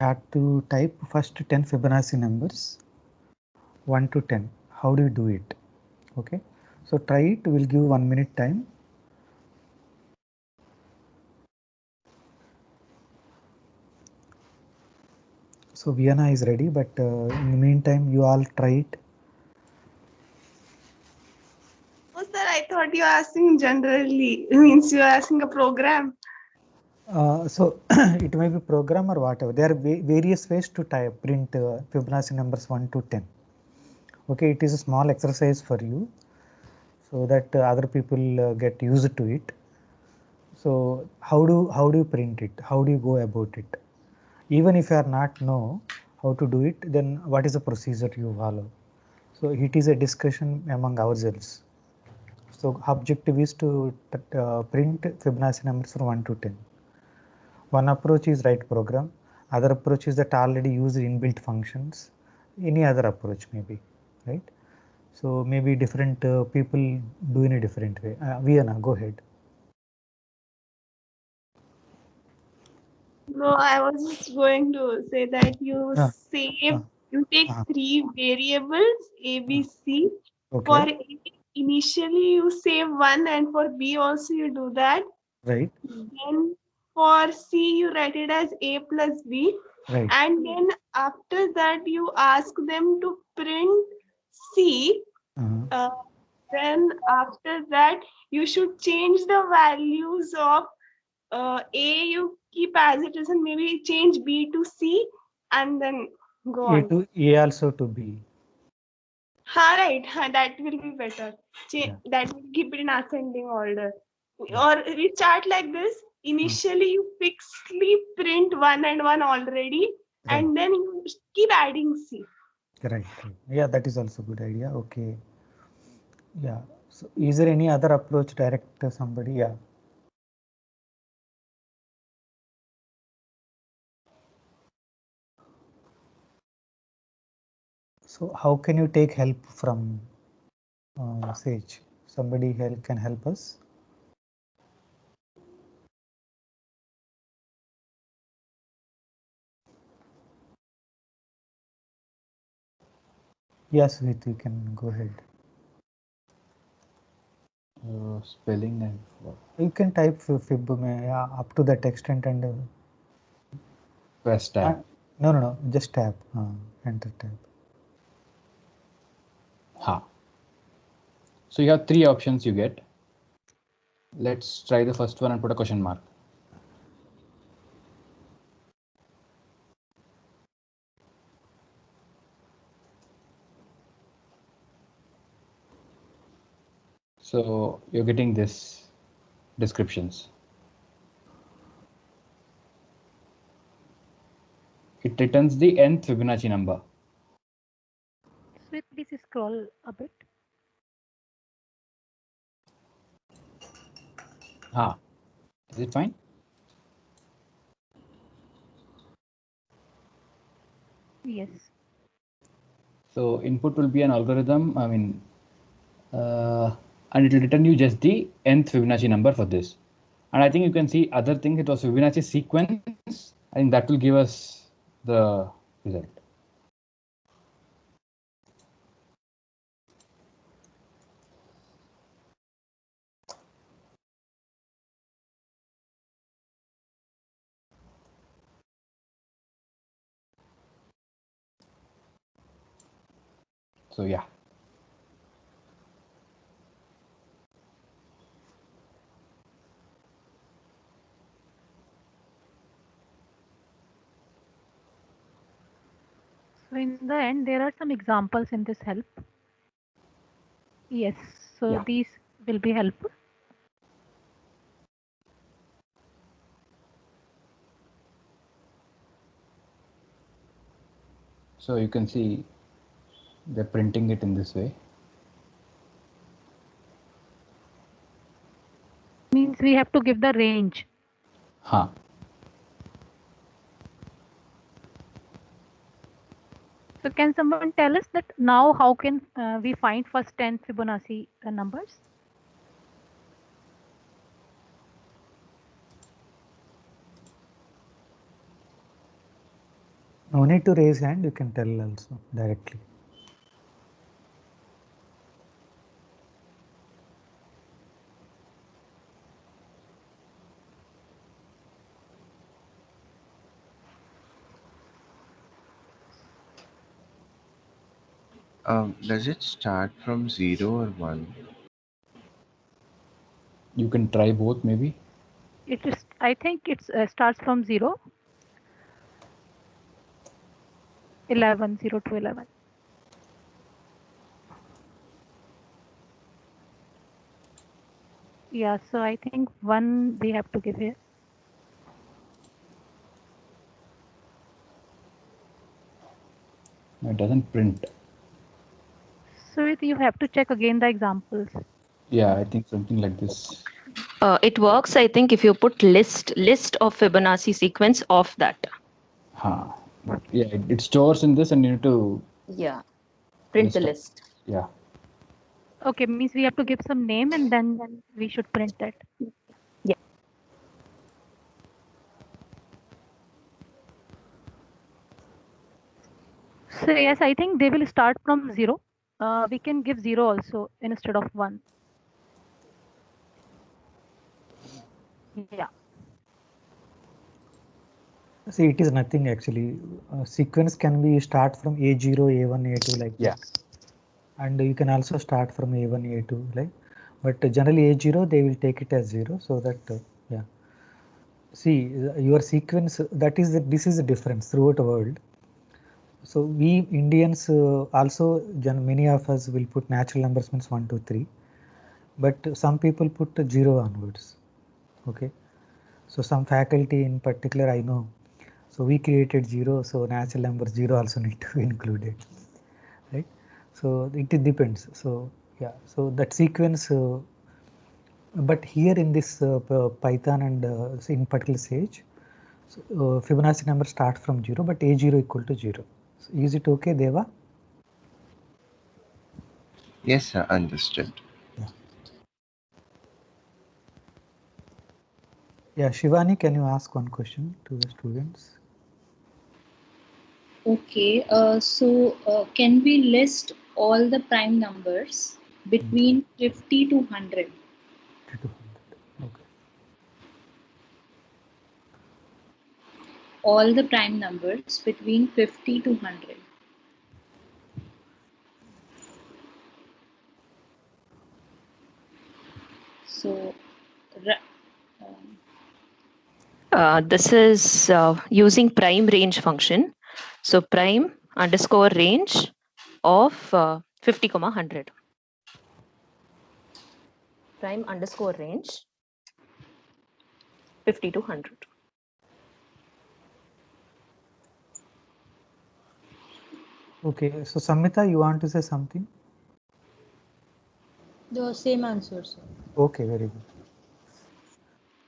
have to type first 10 Fibonacci numbers 1 to 10. How do you do it? Okay, so try it. We'll give 1 minute time. So Vienna is ready, but in the meantime, you all try it. Oh, sir, I thought you were asking generally. Means you are asking a program. So it may be program or whatever. There are various ways to type print Fibonacci numbers 1 to 10. Okay, it is a small exercise for you so that other people get used to it. So how do you print it? How do you go about it? Even if you are not know how to do it, then what is the procedure you follow? So it is a discussion among ourselves. So objective is to print Fibonacci numbers from 1 to 10. One approach is write program. Other approach is that already use inbuilt functions. Any other approach maybe, right? So maybe different people do in a different way. Vienna, go ahead. No, I was just going to say that you Uh, save, uh, you take uh, three variables A, uh, B, C. For okay, A, initially you save one, and for B also you do that. right, Then for C you write it as A plus B, right. and then after that you ask them to print C. Uh, Uh, then after that you should change the values of A you keep as it is and maybe change B to C and then go A on. to A also to B. Ha, right, ha, that will be better. Yeah, That will keep it in ascending order. yeah. Or we start like this. Initially, you fixedly print one and one already, Right, and then you keep adding C. right, right. Yeah, that is also good idea. Okay. Yeah. So is there any other approach direct to somebody? Yeah. So how can you take help from Sage? Somebody can help us. Yes, Vit, you can go ahead. Spelling and what? You can type fib yeah, up to that extent and Press tab. no, no, no, just tab, enter tab. Ha. So you have three options you get. Let's try the first one and put a question mark. So you're getting this descriptions. It returns the nth Fibonacci number. So please scroll a bit. Ha. Is it fine? Yes. So input will be an algorithm. And it will return you just the nth Fibonacci number for this. And I think you can see other things. It was Fibonacci sequence. I think that will give us the result. So yeah. So in the end, there are some examples in this help. Yes. So Yeah. these will be helpful. So you can see they're printing it in this way. Means we have to give the range. Huh. So can someone tell us that now how can we find first 10 Fibonacci numbers? No need to raise hand, you can tell also directly. Does it start from 0 or 1? You can try both maybe. It is, I think it starts from 0. 11, 0 to 11. Yeah, so I think 1 we have to give here. No, it doesn't print. So you have to check again the examples. Yeah, I think something like this. It works, I think, if you put list of Fibonacci sequence of that. Huh. But yeah, it stores in this and you need to Yeah. Print the list. list. Yeah. Okay, means we have to give some name and then we should print that. Yeah. So yes, I think they will start from 0. We can give 0 also instead of 1. Yeah. See, it is nothing actually. Sequence can be start from A0, A1, A2 like Yeah. that. And you can also start from A1, A2 like. But generally A0 they will take it as 0, so that yeah. See, your sequence, that is this is the difference throughout the world. So we Indians also many of us will put natural numbers means 1, 2, 3, but some people put 0 onwards. Okay, so some faculty in particular I know. So we created 0, so natural number 0 also need to be included, right? So it depends. So yeah, so that sequence. But here in this Python and in particular Sage, so, Fibonacci number start from 0, but A0 equal to 0. So is it okay, Deva? Yes, sir, understood. Yeah. Yeah, Shivani, can you ask one question to the students? Okay, can we list all the prime numbers between 50 to 100? 50 to 100. Okay. All the prime numbers between 50 to 100. So, This is using prime range function. So prime underscore range of 50, 100. Prime underscore range 50 to 100. Okay, so Samhita, you want to say something? The same answer, sir. Okay, very good.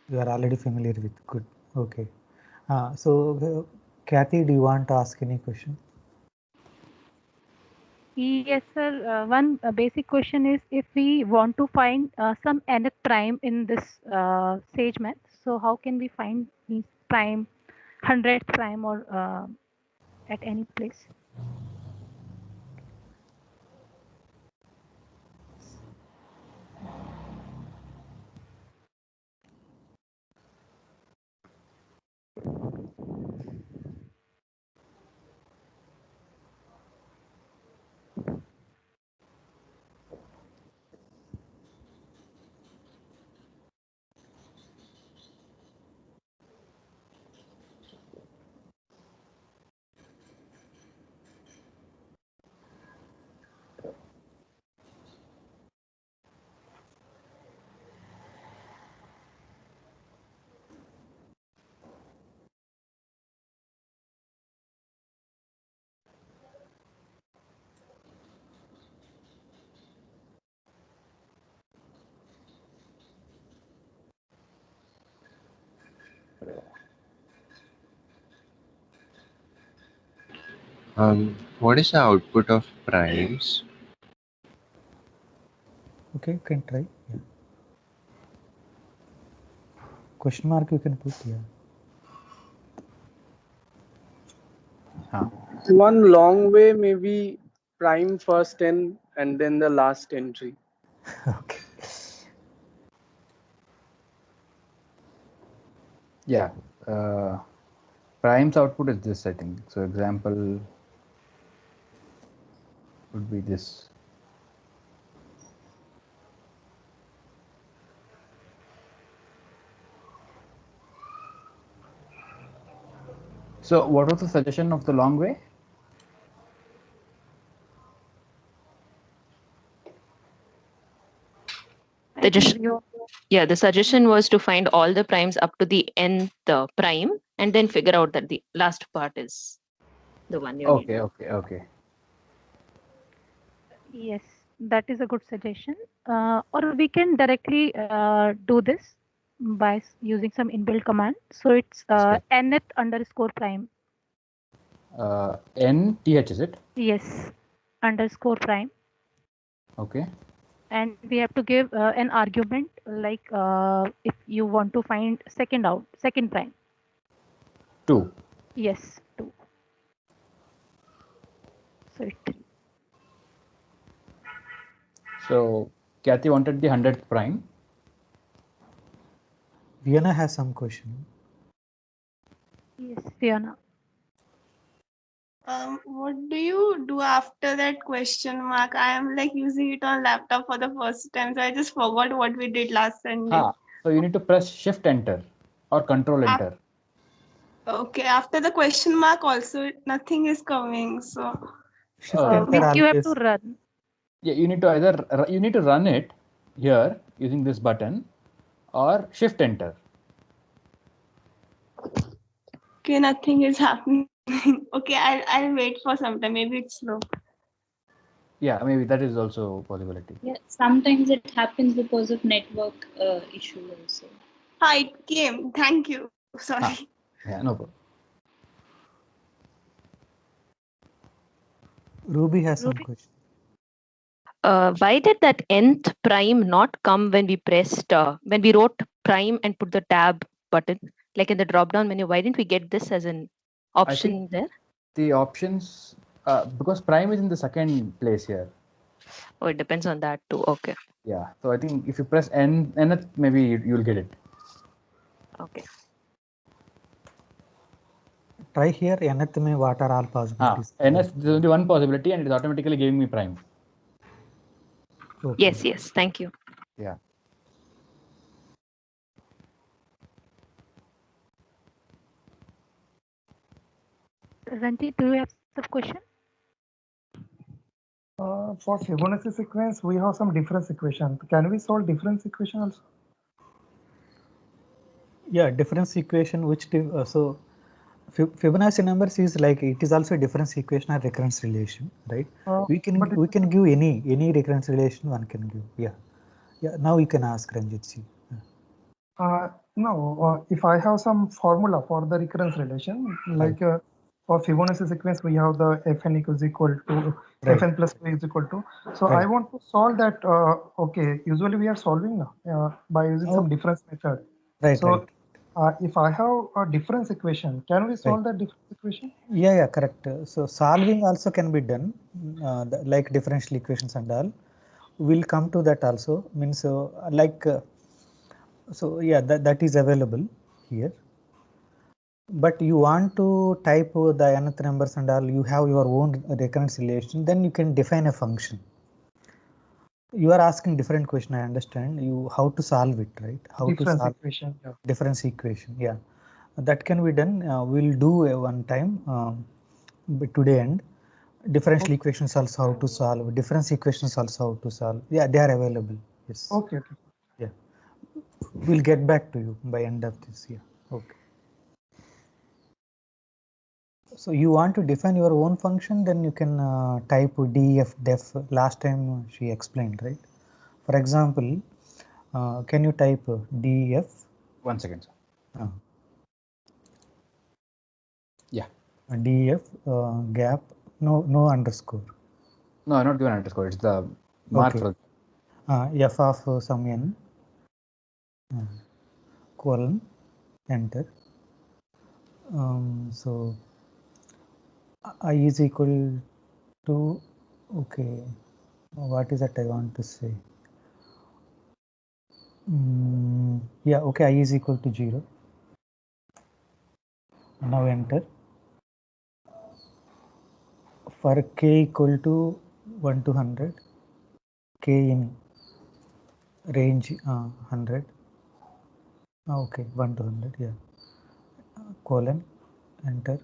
You are already familiar with good. Okay. So Kathy, do you want to ask any question? Yes, sir. One basic question is if we want to find some nth prime in this Sage math, so how can we find these prime, 100th prime or at any place? What is the output of primes? Okay, you can try. Yeah. Question mark you can put here. One long way maybe prime first n and then the last entry. Okay. Yeah. Prime's output is this, I think. So example would be this. So what was the suggestion of the long way? The suggestion was to find all the primes up to the nth prime and then figure out that the last part is the one you need. Okay. Yes, that is a good suggestion. Or we can directly do this by using some inbuilt command. So it's nth underscore prime. nth is it? Yes, underscore prime. Okay. And we have to give an argument like if you want to find second prime. 2. Yes, 2. So it's 3. So Kathy wanted the 100th prime. Vienna has some question. Yes, Fiona. What do you do after that question mark? I am like using it on laptop for the first time, so I just forgot what we did last Sunday. So you need to press Shift Enter or Control Enter. Okay, after the question mark also nothing is coming. So You have to run. Yeah, you need to run it here using this button or Shift Enter. okay, nothing is happening. Okay, I'll wait for some time. Maybe it's slow. Yeah, maybe that is also a possibility. Yeah, sometimes it happens because of network issue also. Hi, it came. Thank you. Sorry. Yeah, no problem. Ruby has some question. Why did that nth prime not come when we pressed when we wrote prime and put the tab button, like in the drop down menu? Why didn't we get this as an option there? The options because prime is in the second place here. Oh, it depends on that too. Okay. Yeah, so I think if you press nth, maybe you'll get it. Okay. Try here. Nth mein what are all possibilities? Nth, there's only one possibility, and it is automatically giving me prime. Okay. Yes. Thank you. Yeah. Ranjit, do you have some question? For Fibonacci sequence, we have some difference equation. Can we solve difference equation also? Yeah, difference equation which so Fibonacci numbers is like it is also a difference equation or recurrence relation, right? We can give any recurrence relation one can give. Yeah. Now you can ask Ranjit. See. No, if I have some formula for the recurrence relation, like for Fibonacci sequence, we have the Fn equals equal to Fn plus 2 is equal to. So I want to solve that. Okay, usually we are solving by using some difference method. So if I have a difference equation, can we solve that difference equation? Yeah, correct. So solving also can be done, like differential equations and all. We'll come to that also. Means so yeah, that is available here. But you want to type the nth numbers and all, you have your own recurrence relation, then you can define a function. You are asking different question, I understand. How to solve it, right? How difference to solve equation. Yeah. Difference equation, yeah. That can be done. We'll do one time today end. Differential equations also how to solve. Difference equations also how to solve. Yeah, they are available. Yes. Okay. Yeah. We'll get back to you by end of this year. Okay. So you want to define your own function, then you can type def def. Last time she explained, right? For example, can you type def? 1 second, sir. Yeah. Def gap, no underscore. No, not given underscore. It's the mark for f of some n colon enter. So I is equal to, okay, what is that I want to say? Yeah, okay, I is equal to 0. Now enter. For k equal to 1 to 100, k in range 100. Okay, 1 to 100, yeah. Colon, enter.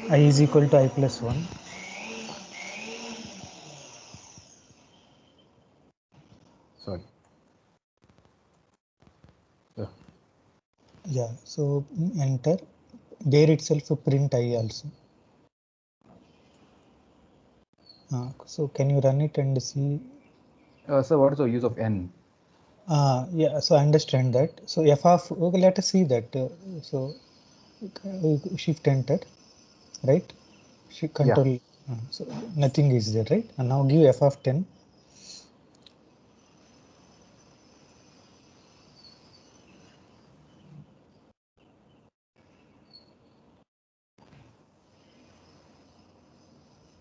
I is equal to I plus 1. Sorry. Yeah, so enter. There itself print I also. So can you run it and see? So what is the use of n? Yeah, so I understand that. So f of, okay, let us see that. So shift enter, right? Control. So nothing is there, right? And now give f of 10.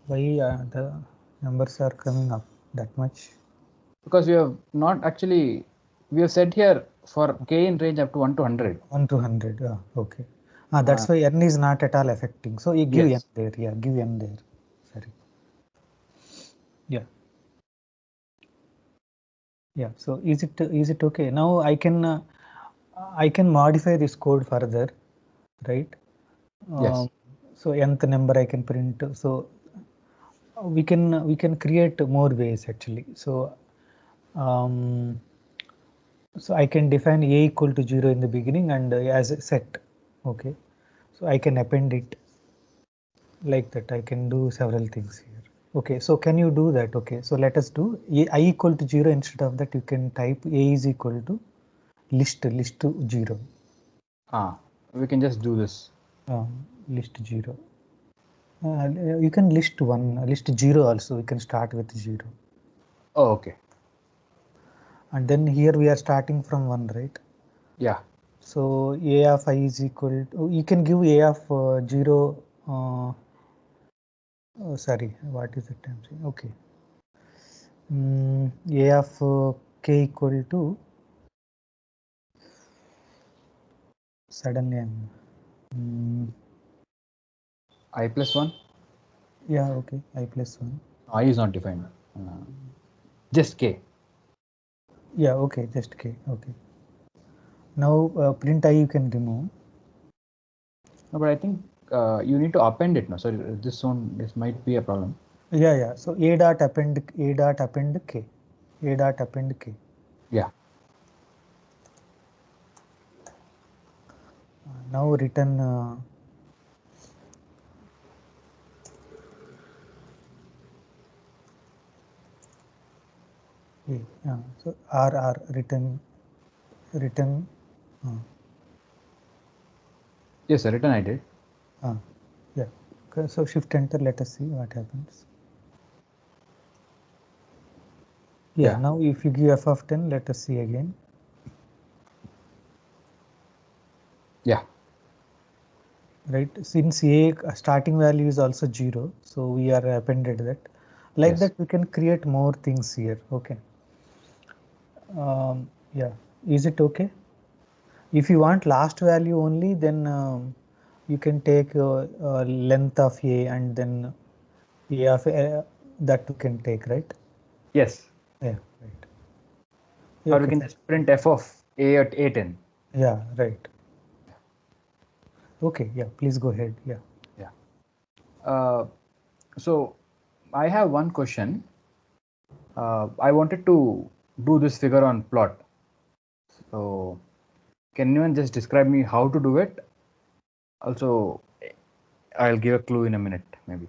Why the numbers are coming up that much? Because we have not actually, we have said here for k in range up to 1 to 100. 1 to 100, okay. That's why n is not at all affecting. So you give Yes. n there, yeah, give n there. Sorry. Yeah. Yeah, so is it okay? Now I can modify this code further, right? Yes. So nth number I can print. So we can create more ways actually. So so I can define a equal to 0 in the beginning and as a set. Okay, so I can append it like that. I can do several things here. Okay, so can you do that? Okay, so let us do I equal to 0. Instead of that, you can type a is equal to list to 0. We can just do this. List 0. You can list 1, list 0 also. We can start with 0. Oh, okay. And then here we are starting from 1, right? Yeah. So a of I is equal to, you can give a of 0. Sorry, what is it I'm saying? Okay. A of k equal to, suddenly I plus 1? Yeah, okay, I plus 1. I is not defined. Just k. Yeah, okay, just k. Okay. Now print I you can remove. No, but I think you need to append it now. So this might be a problem. Yeah. So a dot append k. A dot append k. Yeah. Now return so r return. Yes, sir. Return I did. Yeah. Okay, so shift enter. Let us see what happens. Yeah. Now if you give f of 10, let us see again. Yeah. Right. Since a starting value is also 0, so we are appended that. Like that, we can create more things here. Okay. Yeah. Is it okay? If you want last value only, then you can take length of a and then a of that you can take, right? Yes. Yeah, right. Or we can just print f of a at a10. Yeah, right. Okay, yeah, please go ahead. Yeah. So I have one question. I wanted to do this figure on plot. So can anyone just describe me how to do it? Also, I'll give a clue in a minute, maybe.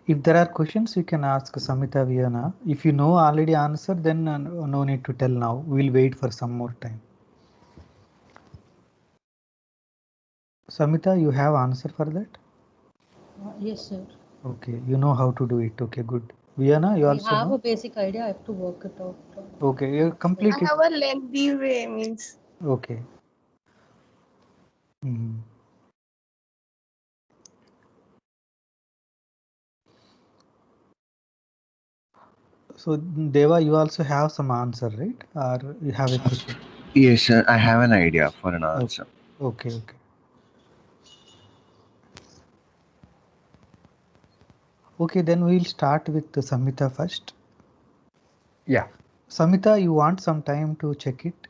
If there are questions, you can ask Samita Viana. If you know already answer, then no need to tell now. We'll wait for some more time. Samita, you have answer for that? Yes, sir. Okay, you know how to do it. Okay, good. Viana, you I also have know? a basic idea. I have to work it out. Okay, you I complete it. have a lengthy way means. Okay. Mhm. So Deva, you also have some answer, right? Or you have a question? Yes, sir. I have an idea for an Okay, answer. okay. Okay, then we'll start with the Samita first. Yeah. Samita, you want some time to check it?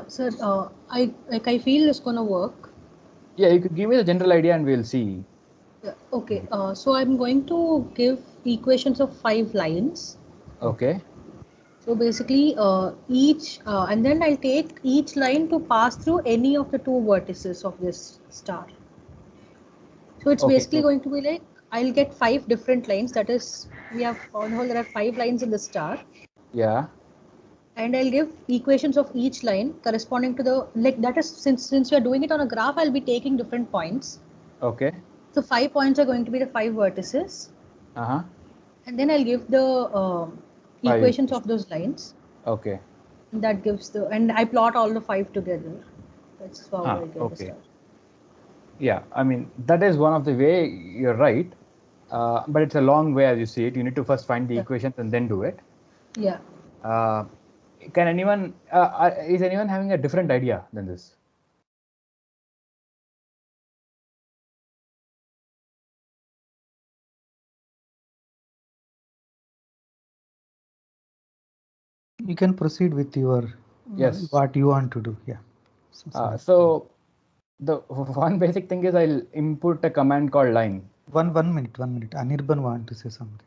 Sir, I feel it's gonna work. Yeah, you could give me the general idea and we'll see. Yeah, okay. So I'm going to give equations of 5 lines. Okay. So basically, and then I'll take each line to pass through any of the 2 vertices of this star. So it's Okay. basically going to be like I'll get 5 different lines. That is, we have found out there are 5 lines in the star, Yeah. and I'll give equations of each line corresponding to the like that is since we are doing it on a graph, I'll be taking different points. Okay. So 5 points are going to be the 5 vertices, Uh-huh. and then I'll give the 5. equations of those lines. Okay. That gives and I plot all the 5 together. That's how I get the Okay. star. Yeah, I mean, that is one of the way, you're right. But it's a long way as you see it. You need to first find the equations and then do it. Yeah. Can anyone, is anyone having a different idea than this? You can proceed with your Yes. what you want to do. Yeah. So the one basic thing is I'll input a command called line. One minute. Anirban want to say something.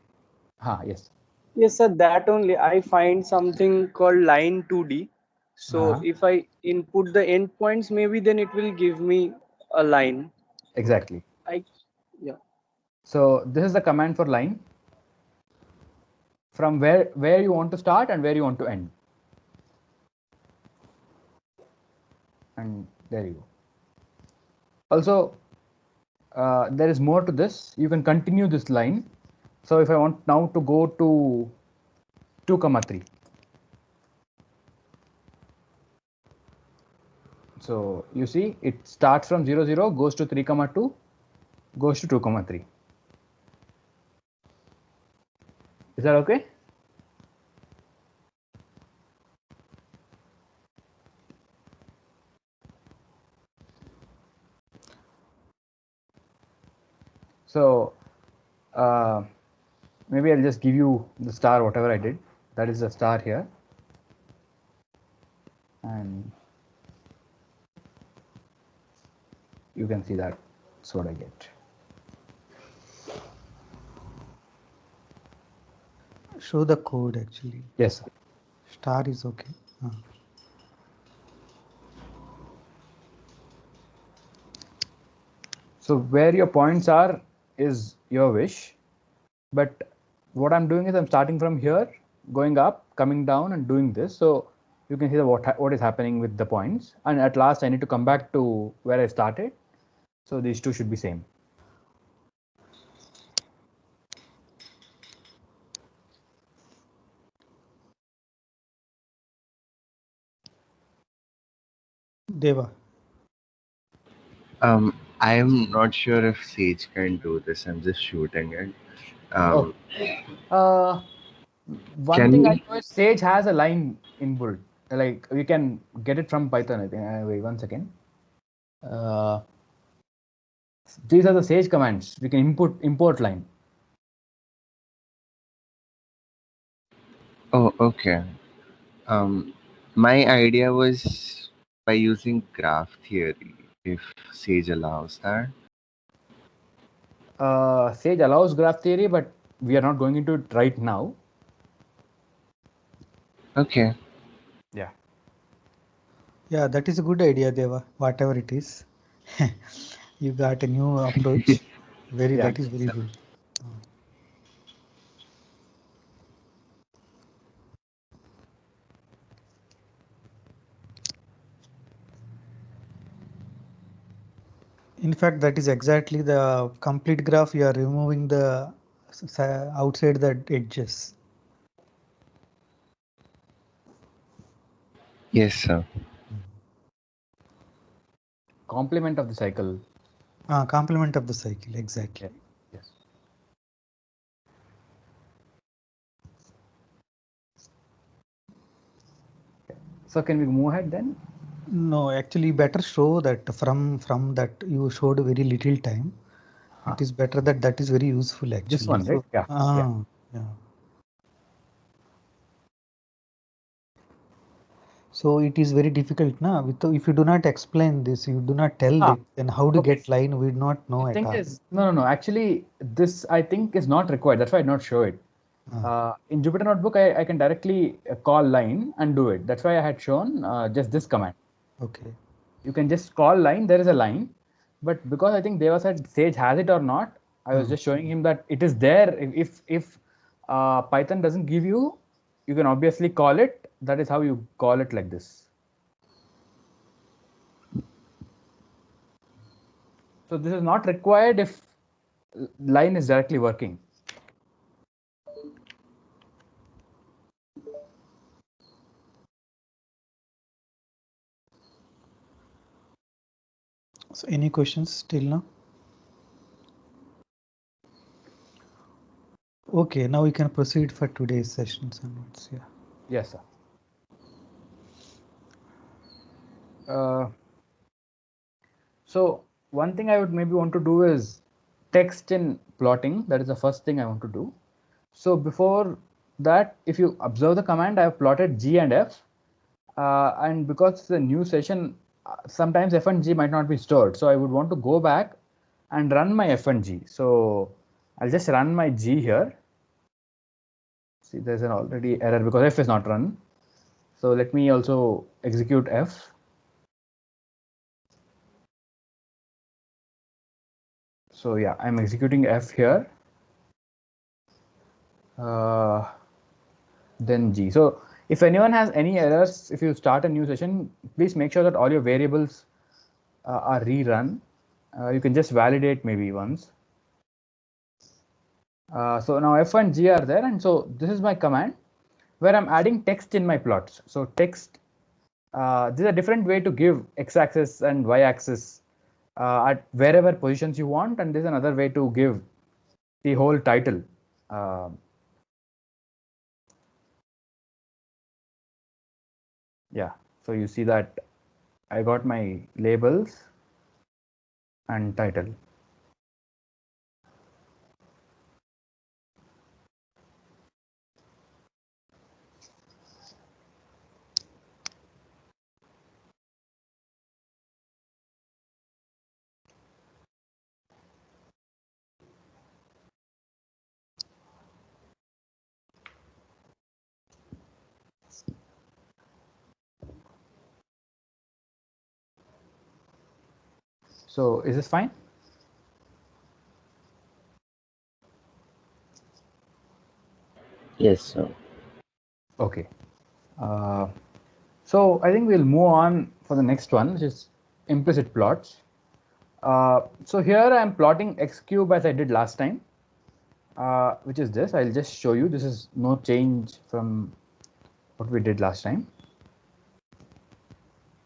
Yes. Yes, sir. That only I find something called line 2D. So Uh-huh. if I input the endpoints, maybe then it will give me a line. Exactly. Yeah. So this is the command for line. From where you want to start and where you want to end. And there you go. Also, there is more to this. You can continue this line. So if I want now to go to 2, 3. So you see, it starts from 0, 0, goes to 3, 2, goes to 2, 3. Is that okay? So maybe I'll just give you the star, whatever I did. That is the star here. And you can see that. That's what I get. Show the code actually. Yes. Star is okay. So where your points are is your wish. But what I'm doing is I'm starting from here, going up, coming down and doing this. So you can see what is happening with the points. And at last I need to come back to where I started. So these two should be same. Deva. I'm not sure if Sage can do this. I'm just shooting it. One thing I know is Sage has a line inbuilt. Like we can get it from Python, I think. Wait 1 second. These are the Sage commands. We can import line. Oh, okay. My idea was by using graph theory, if Sage allows that. Sage allows graph theory, but we are not going into it right now. Okay. Yeah. Yeah, that is a good idea, Deva. Whatever it is, you got a new approach. That is very good. In fact, that is exactly the complete graph. You are removing the outside the edges. Yes, sir. Complement of the cycle. Complement of the cycle, exactly. Yes. So can we move ahead then? No, actually, better show that from that you showed very little time. It is better that is very useful actually. This one, right? So, yeah. So it is very difficult, na? If you do not explain this, you do not tell it, then how to get line, we do not know at all. No. Actually, this I think is not required. That's why I did not show it. In Jupyter Notebook, I can directly call line and do it. That's why I had shown just this command. Okay. You can just call line. There is a line, but because I think Deva said Sage has it or not, I was just showing him that it is there. If Python doesn't give you, you can obviously call it. That is how you call it like this. So this is not required if line is directly working. So any questions till now? Okay, now we can proceed for today's sessions and notes. Yeah. Yes, sir. So one thing I would maybe want to do is text in plotting. That is the first thing I want to do. So before that, if you observe the command, I have plotted G and F. And because it's a new session, sometimes F and G might not be stored. So I would want to go back and run my F and G. So I'll just run my G here. See, there's an already error because F is not run. So let me also execute F. So yeah, I'm executing F here. Then G. So if anyone has any errors, if you start a new session, please make sure that all your variables are rerun. You can just validate maybe once. So now F and G are there, and so this is my command where I'm adding text in my plots. So text, this is a different way to give x-axis and y-axis at wherever positions you want, and this is another way to give the whole title. Yeah, so you see that I got my labels and title. So is this fine? Yes, sir. Okay. So I think we'll move on for the next one, which is implicit plots. So here I'm plotting x cube as I did last time, which is this. I'll just show you. This is no change from what we did last time.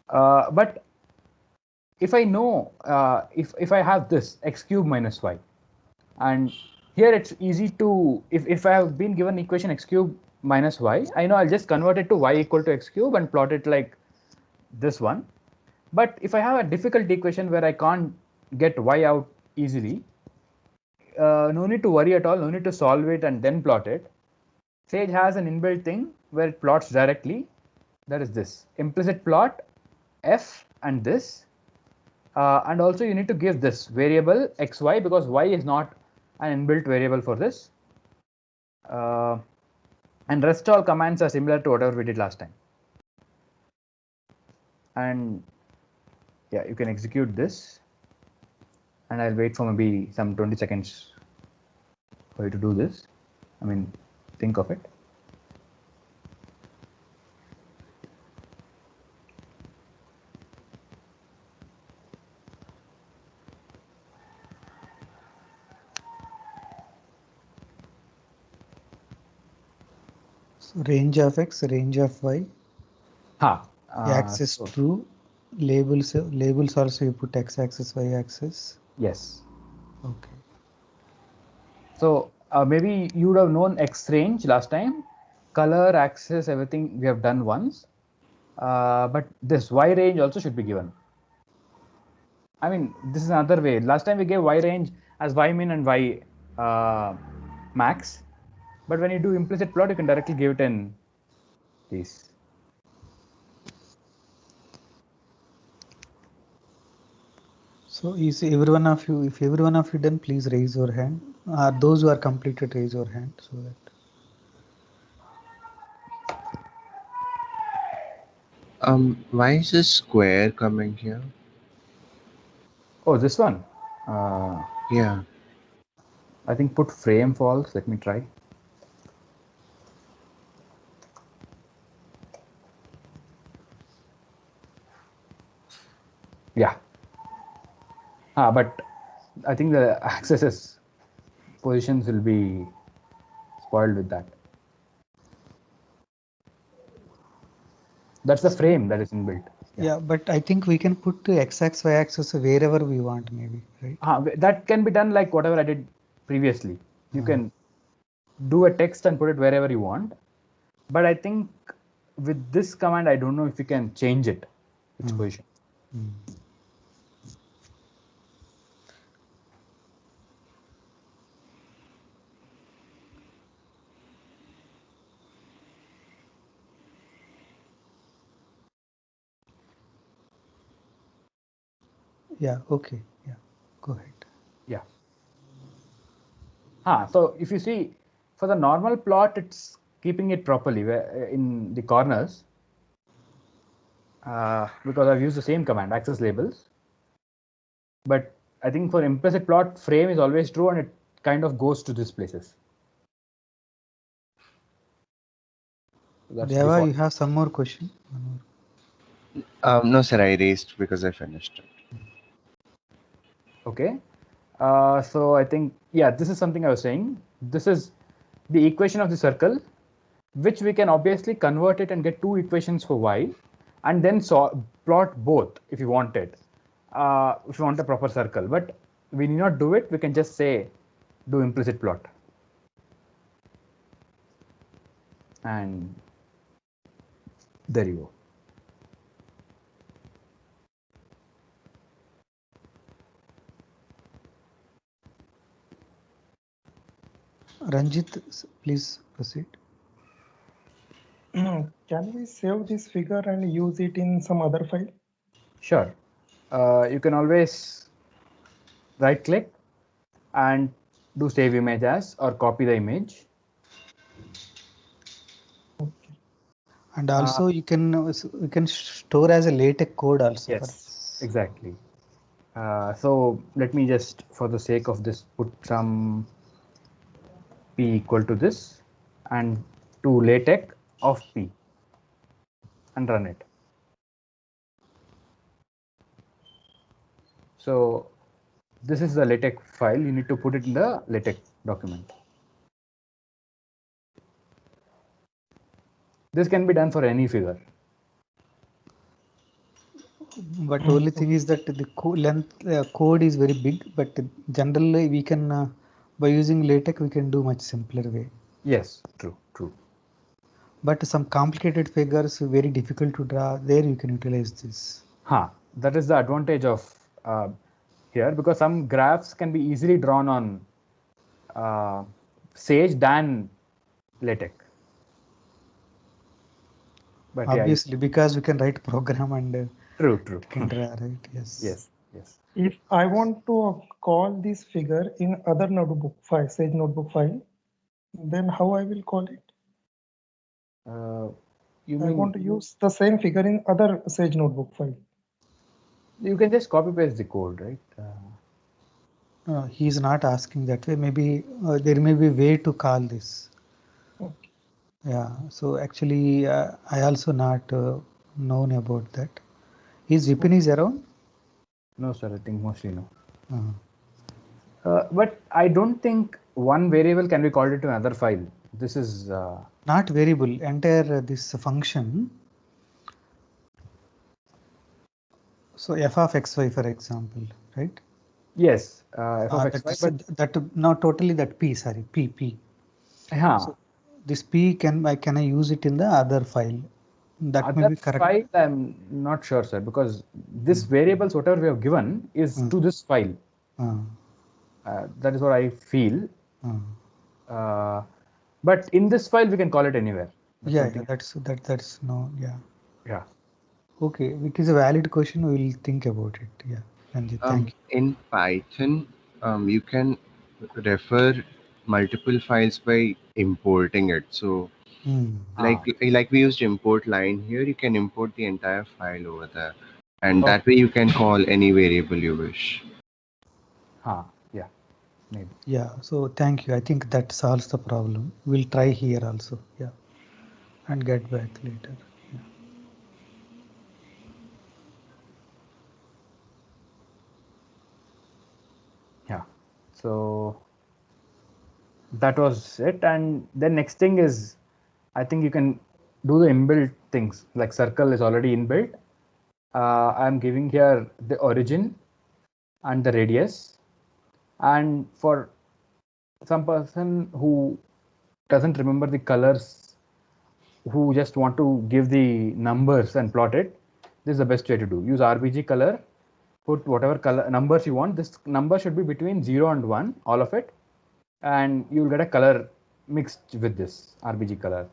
But if I know, if I have this x cube minus y, and here it's easy to, if I have been given equation x cube minus y, I know I'll just convert it to y equal to x cube and plot it like this one. But if I have a difficult equation where I can't get y out easily, no need to worry at all, no need to solve it and then plot it. Sage has an inbuilt thing where it plots directly. That is this implicit plot f and this. And also you need to give this variable xy because y is not an inbuilt variable for this. And rest all commands are similar to whatever we did last time. And yeah, you can execute this. And I'll wait for maybe some 20 seconds for you to do this. I mean, think of it. So range of x, range of y, axis So, true, labels also you put x-axis, y-axis. yes. Okay. So maybe you would have known X range last time. Color, axis, everything we have done once. But this Y range also should be given. I mean, this is another way. Last time we gave Y range as Y min and Y max. But when you do implicit plot, you can directly give it in these. So is every one of you, if every one of you done, please raise your hand. Those who are completed, raise your hand so that. Why is this square coming here? Oh, this one. Yeah. I think put frame false. Let me try. Yeah. But I think the axes positions will be spoiled with that. That's the frame that is inbuilt. Yeah, but I think we can put x-axis, y-axis wherever we want, maybe, right? That can be done like whatever I did previously. You can do a text and put it wherever you want. But I think with this command, I don't know if you can change it, its position. Yeah, okay. Yeah, go ahead. Yeah. So if you see, for the normal plot, it's keeping it properly in the corners. Because I've used the same command, access labels. But I think for implicit plot, frame is always true and it kind of goes to these places. So Deva, you have some more question? No, sir, I raised because I finished it. Okay. So I think, yeah, this is something I was saying. This is the equation of the circle, which we can obviously convert it and get two equations for y, and then plot both if you want it, if you want a proper circle. But we need not do it. We can just say do implicit plot. And there you go. Ranjit, please proceed. Can we save this figure and use it in some other file? Sure. You can always right click and do save image as or copy the image. And also you can store as a LaTeX code also. Yes, exactly. So let me just, for the sake of this, put some p equal to this and to LaTeX of p and run it. So this is the LaTeX file. You need to put it in the LaTeX document. This can be done for any figure. But only thing is that the code is very big, but generally we can, by using LaTeX, we can do much simpler way. Yes, true. But some complicated figures, very difficult to draw, there you can utilize this. That is the advantage of here, because some graphs can be easily drawn on Sage than LaTeX. But obviously, because we can write program and true. Can draw, right? Yes. If I want to call this figure in other notebook file, Sage notebook file, then how I will call it? I want to use the same figure in other Sage notebook file. You can just copy paste the code, right? He is not asking that way. Maybe there may be a way to call this. Okay. Yeah. So actually, I also not known about that. Is Vipin is around? No, sir. I think mostly no. But I don't think one variable can be called into another file. This is Not variable, entire this function. So f of xy, for example, right? Yes, f of xy, but that not totally that p, sorry, p. yeah. So this p can I use it in the other file? That may Other be correct. file, I'm not sure, sir, because this variables, whatever we have given, is to this file. That is what I feel. But in this file, we can call it anywhere. That's no, Yeah. Okay, it is a valid question. We will think about it. Yeah, Ranjit, thank you. In Python, you can refer multiple files by importing it. So, like we used import line here, you can import the entire file over there, and that way you can call any variable you wish. Yeah, maybe. Yeah, so thank you. I think that solves the problem. We'll try here also. Yeah, and get back later. Yeah. So that was it. And then next thing is, I think you can do the inbuilt things, like circle is already inbuilt. I'm giving here the origin and the radius. And for some person who doesn't remember the colors, who just want to give the numbers and plot it, this is the best way to do. Use RBG color, put whatever color numbers you want. This number should be between 0 and 1, all of it, and you'll get a color mixed with this RBG color.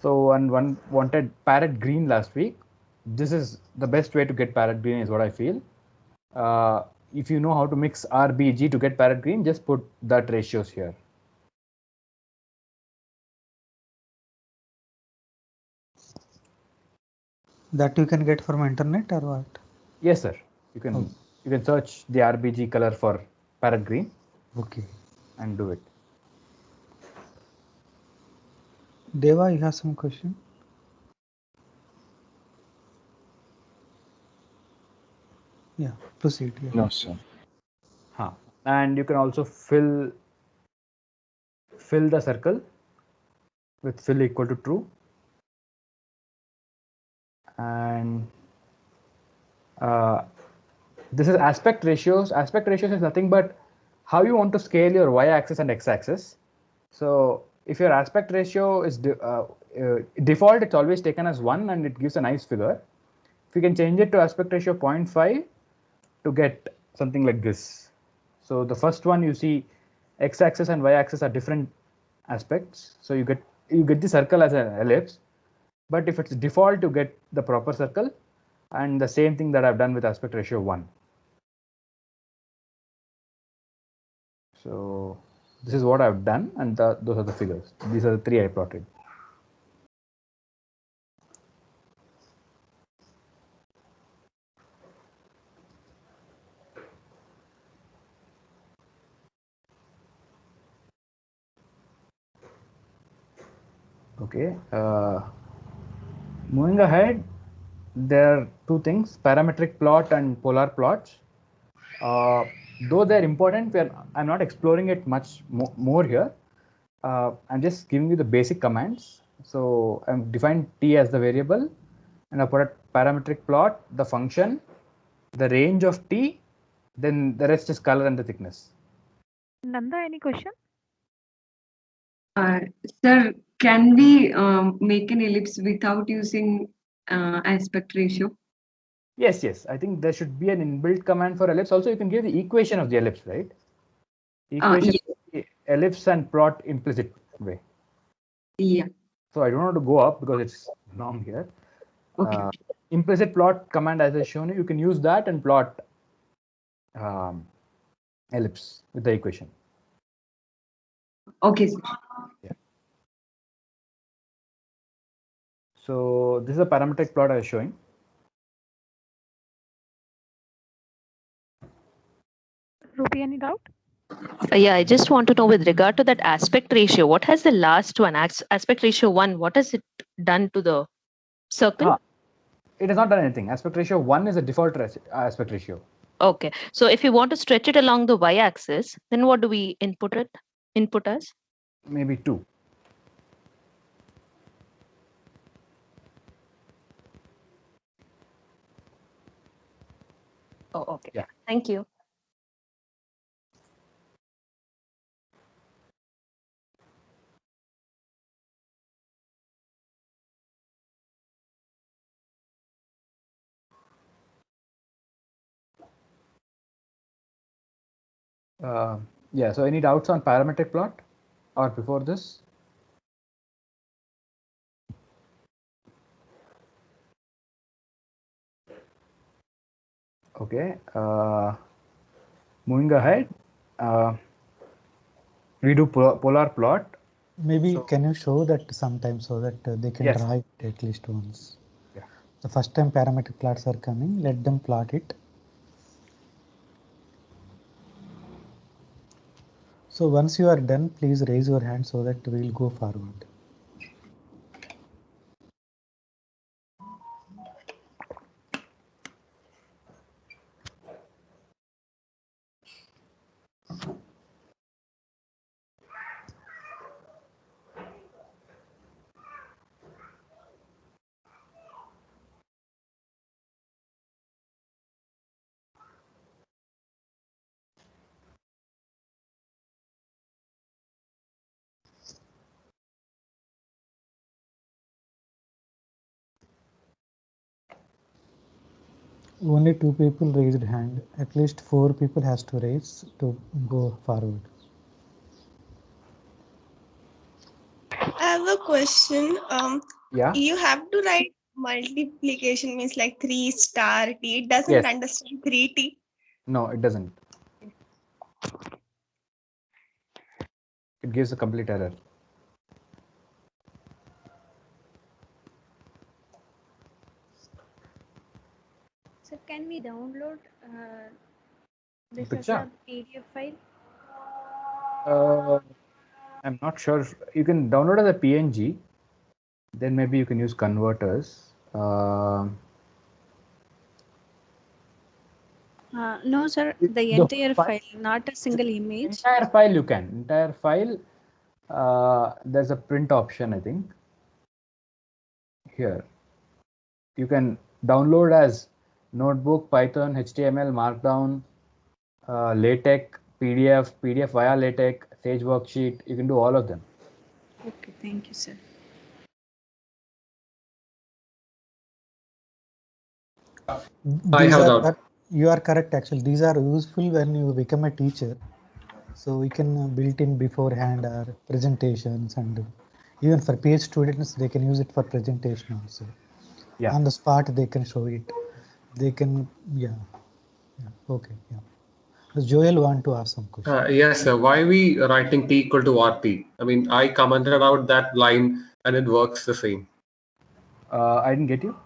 So, and one wanted parrot green last week. This is the best way to get parrot green, is what I feel. If you know how to mix RBG to get parrot green, just put that ratios here. That you can get from internet or what? Yes, sir. You can search the RBG color for parrot green. Okay. And do it. Deva, you have some question? Yeah, proceed. Yeah. No, sir. And you can also fill the circle with fill equal to true. And this is aspect ratios. Aspect ratios is nothing but how you want to scale your y-axis and x-axis. So if your aspect ratio is default, it's always taken as 1 and it gives a nice figure. If you can change it to aspect ratio 0.5 to get something like this. So the first one, you see x-axis and y-axis are different aspects. So you get the circle as an ellipse. But if it's default, you get the proper circle, and the same thing that I've done with aspect ratio 1. So this is what I've done, and those are the figures. These are the 3 I plotted. Okay. Moving ahead, there are 2 things: parametric plot and polar plots. Though they're important, I'm not exploring it much more here. I'm just giving you the basic commands. So I've defined t as the variable, and I put a parametric plot, the function, the range of t, then the rest is color and the thickness. Nanda, any question? Sir, can we make an ellipse without using aspect ratio? Yes. I think there should be an inbuilt command for ellipse. Also, you can give the equation of the ellipse, right? Equation Yes. Ellipse and plot implicit way. Yeah. So I don't want to go up because it's long here. Okay. Implicit plot command, as I shown you can use that and plot ellipse with the equation. Okay, sir. Yeah. So this is a parametric plot I was showing. Ruby, any doubt? Yeah, I just want to know with regard to that aspect ratio, what has the last one, aspect ratio 1, what has it done to the circle? It has not done anything. Aspect ratio 1 is a default aspect ratio. Okay, so if you want to stretch it along the y-axis, then what do we input as? Maybe 2. Oh, okay. Yeah. Thank you. Yeah, so any doubts on parametric plot or before this? Okay, moving ahead, we do polar plot. Maybe So- can you show that sometime so that they can Yes. try it at least once? Yeah. The first time parametric plots are coming, let them plot it. So once you are done, please raise your hand so that we will go forward. Only 2 people raised hand. At least 4 people has to raise to go forward. I have a question. Yeah. You have to write multiplication means like 3 star T. It doesn't Yes. understand 3T. No, it doesn't. It gives a complete error. So can we download this as Picture? a PDF file? I'm not sure. You can download as a PNG. Then maybe you can use converters. No, sir. The The entire file- file, not a single image. Entire file you can. Entire file. There's a print option, I think. Here. You can download as notebook, Python, HTML, Markdown, LaTeX, PDF, PDF via LaTeX, Sage worksheet. You can do all of them. Okay, thank you, sir. You are correct actually. These are useful when you become a teacher. So we can build in beforehand or presentations, and even for PhD students they can use it for presentation also. Yeah. On the spot they can show it. They can okay. Does Joel want to ask some question? Yes, sir. Why are we writing T equal to RT? I mean, I commented out that line and it works the same. I didn't get you.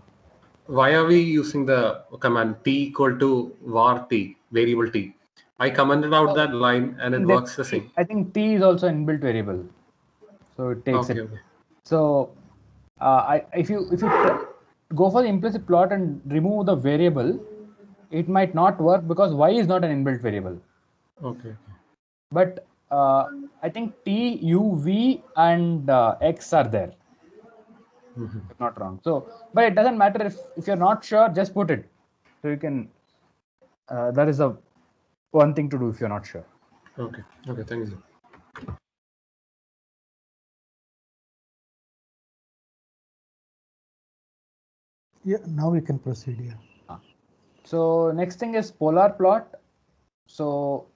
Why are we using the command T equal to var T, variable T? I commented out that line and it works the same. I think T is also an inbuilt variable, so it takes Okay, it. okay. So if you go for the implicit plot and remove the variable, it might not work because y is not an inbuilt variable. Okay. But I think T, U, V, and X are there. If not wrong. So, but it doesn't matter if you're not sure, just put it. So you can. That is the one thing to do if you're not sure. Okay. Okay. Thank you. Yeah. Now we can proceed. Yeah. So next thing is polar plot. So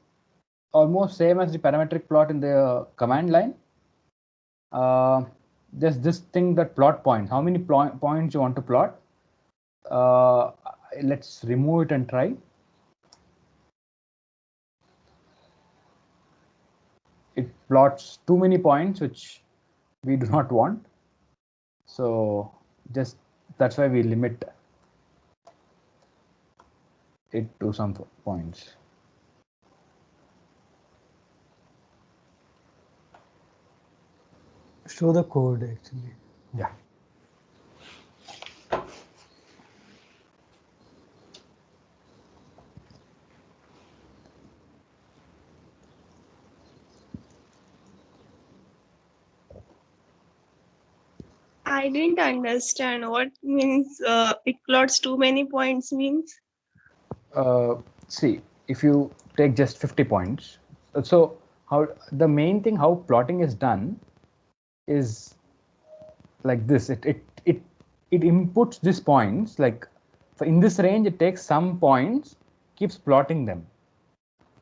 almost same as the parametric plot in the command line. Just this thing that plot points. How many points you want to plot? Let's remove it and try. It plots too many points, which we do not want. So just that's why we limit it to some points. Show the code actually. Yeah. I didn't understand what means it plots too many points means. See, if you take just 50 points, so how the main thing how plotting is done is like this. It inputs these points, like in this range it takes some points, keeps plotting them,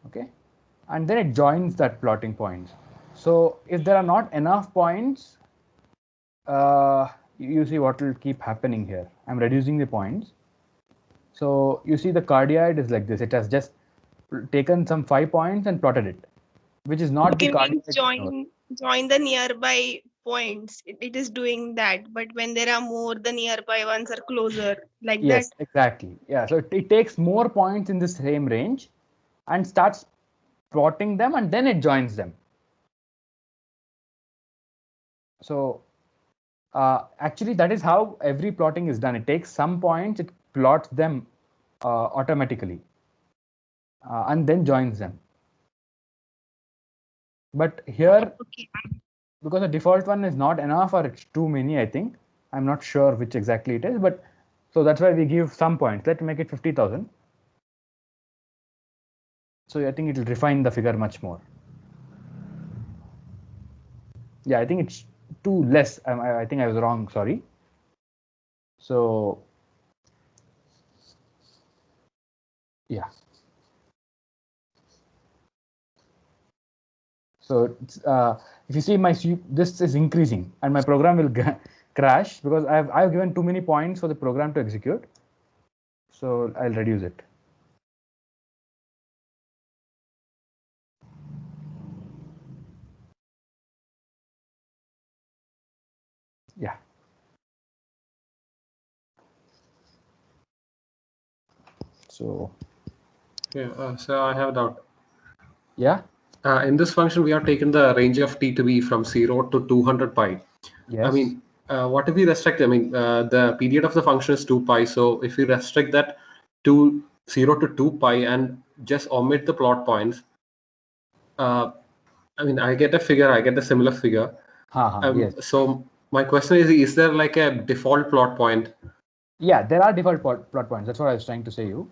okay, and then it joins that plotting points. So if there are not enough points, you see what will keep happening here. I'm reducing the points. So you see the cardioid is like this. It has just taken some 5 points and plotted it, which is not the Okay, means cardioid. join the nearby points. It is doing that, but when there are more, the nearby ones are closer, like Yes, that. exactly. Yeah, so it takes more points in the same range and starts plotting them, and then it joins them. So actually that is how every plotting is done. It takes some points, it plots them automatically, and then joins them. But here, because the default one is not enough or it's too many, I think. I'm not sure which exactly it is, but so that's why we give some points. Let's make it 50,000. So I think it will refine the figure much more. Yeah, I think it's too less. I think I was wrong, sorry. So yeah. So if you see my this is increasing and my program will crash because I've given too many points for the program to execute. So I'll reduce it. Yeah. So Yeah, so I have a doubt. Yeah. In this function, we have taken the range of t to be from 0 to 200 pi. Yes. I mean, what if we restrict? I mean, the period of the function is 2 pi. So if we restrict that to 0 to 2 pi and just omit the plot points, I mean, I get a figure, I get a similar figure. Yes. So my question is there like a default plot point? Yeah, there are default plot points. That's what I was trying to say you.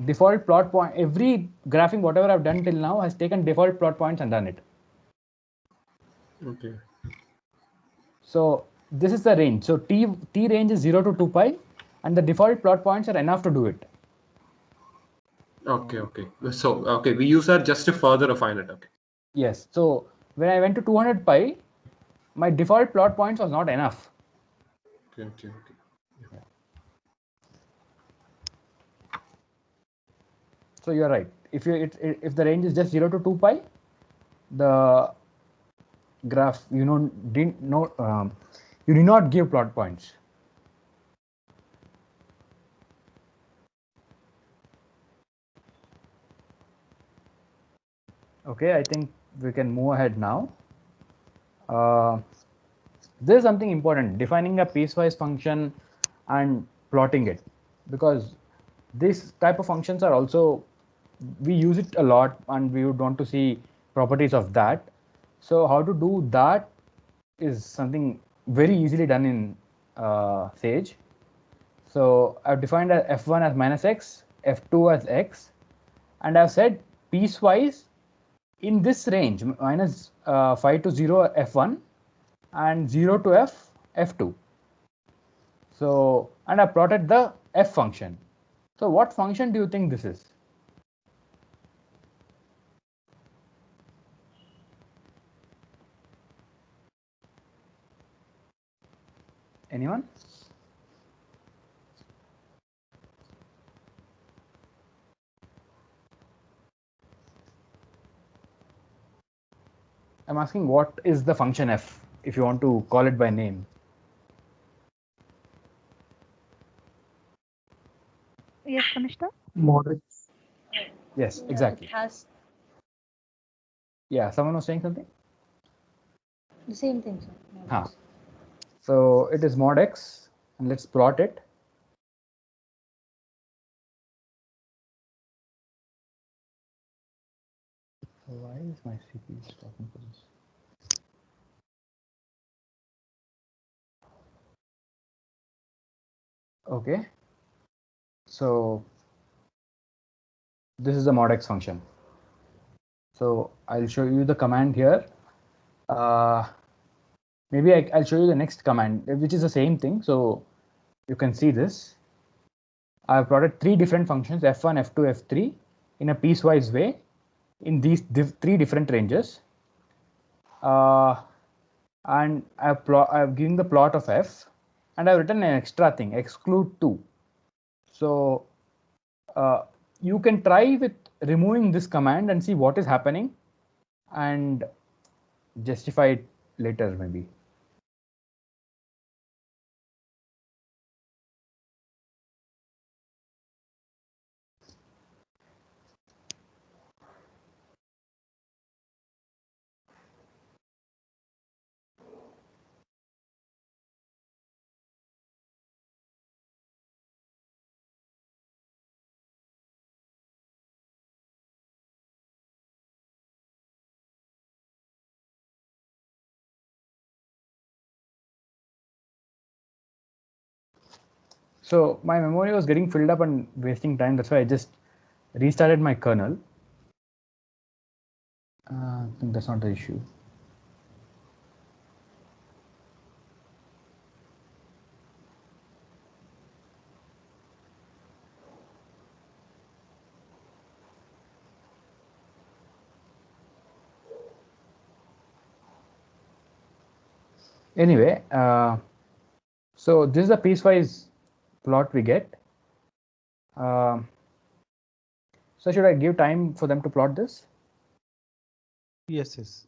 Default plot point, every graphing, whatever I've done till now has taken default plot points and done it. Okay. So this is the range. So T range is 0 to 2 pi and the default plot points are enough to do it. Okay, okay. So, okay, we use that just to further refine it. Okay. Yes. So when I went to 200 pi, my default plot points was not enough. Okay, okay, okay. Yeah. So you're right. If if the range is just 0 to 2 pi, the graph you need not give plot points. Okay, I think we can move ahead now. There's something important, defining a piecewise function and plotting it, because this type of functions are also, we use it a lot and we would want to see properties of that. So how to do that is something very easily done in Sage. So I've defined f1 as minus x, f2 as x, and I've said piecewise in this range minus 5 to 0 f1 and 0 to f2. So, and I plotted the f function. So what function do you think this is? Anyone? I'm asking what is the function f, if you want to call it by name. Yes, Kanishka? Mod. Yes, exactly. It has Yeah, someone was saying something? the same thing, sir. Huh. So it is mod x, and let's plot it. Why is my CPU stopping for this? Okay. So this is the mod x function. So I'll show you the command here. Maybe I'll show you the next command, which is the same thing. So you can see this. I've plotted 3 different functions, f1, f2, f3, in a piecewise way in these 3 different ranges. And I've given the plot of f, and I've written an extra thing, exclude 2. So you can try with removing this command and see what is happening and justify it later maybe. So my memory was getting filled up and wasting time. That's why I just restarted my kernel. I think that's not the issue. Anyway, so this is a piecewise plot we get. So should I give time for them to plot this? Yes, yes.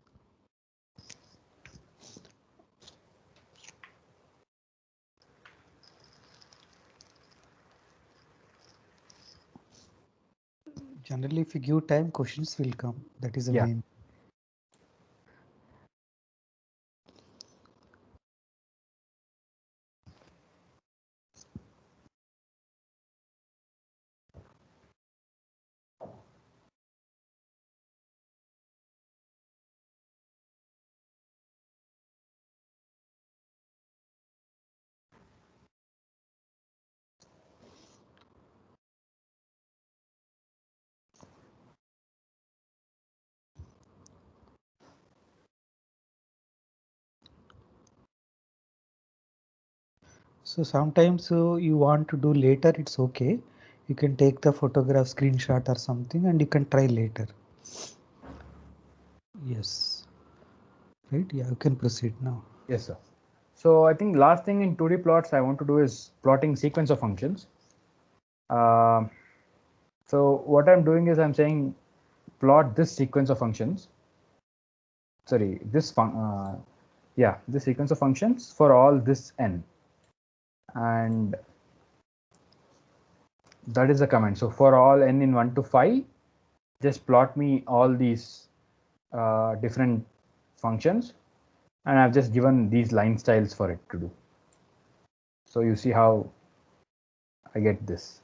Generally, if you give time, questions will come. That is the main. So sometimes you want to do later, it's okay. You can take the photograph screenshot or something and you can try later. Yes. Right, yeah, you can proceed now. Yes, sir. So I think last thing in 2D plots I want to do is plotting sequence of functions. So what I'm doing is I'm saying plot this sequence of functions. Sorry, this sequence of functions for all this n. And that is the command. So for all n in 1 to 5, just plot me all these different functions, and I've just given these line styles for it to do. So you see how I get this.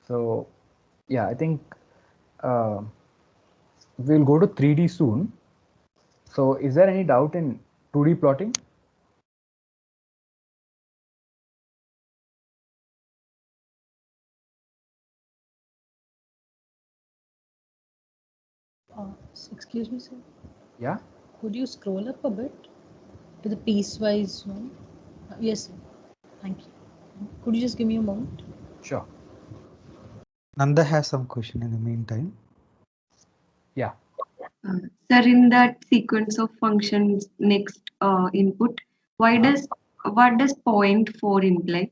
So yeah, I think we'll go to 3D soon. So is there any doubt in 2D plotting? Excuse me, sir. Yeah. Could you scroll up a bit to the piecewise one? Yes, sir. Thank you. Could you just give me a moment? Sure. Nanda has some question in the meantime. Yeah. Sir, in that sequence of functions next input, what does 0.4 imply?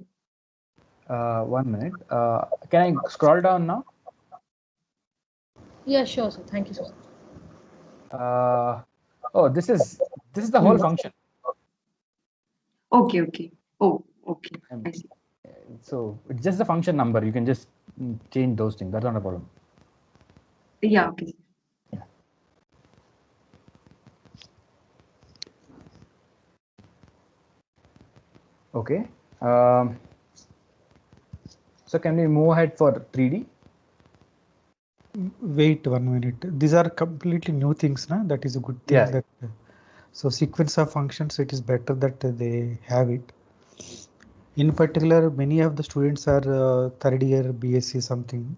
1 minute. Can I scroll down now? Yeah, sure, sir. Thank you, sir. Oh, this is the whole function. Okay, okay. Oh, okay. I see. So it's just the function number. You can just change those things. That's not a problem. Yeah, okay. Okay. So can we move ahead for 3D? Wait 1 minute. These are completely new things, na? That is a good thing. Yeah. That so sequence of functions, it is better that they have it. In particular, many of the students are third year BSc something.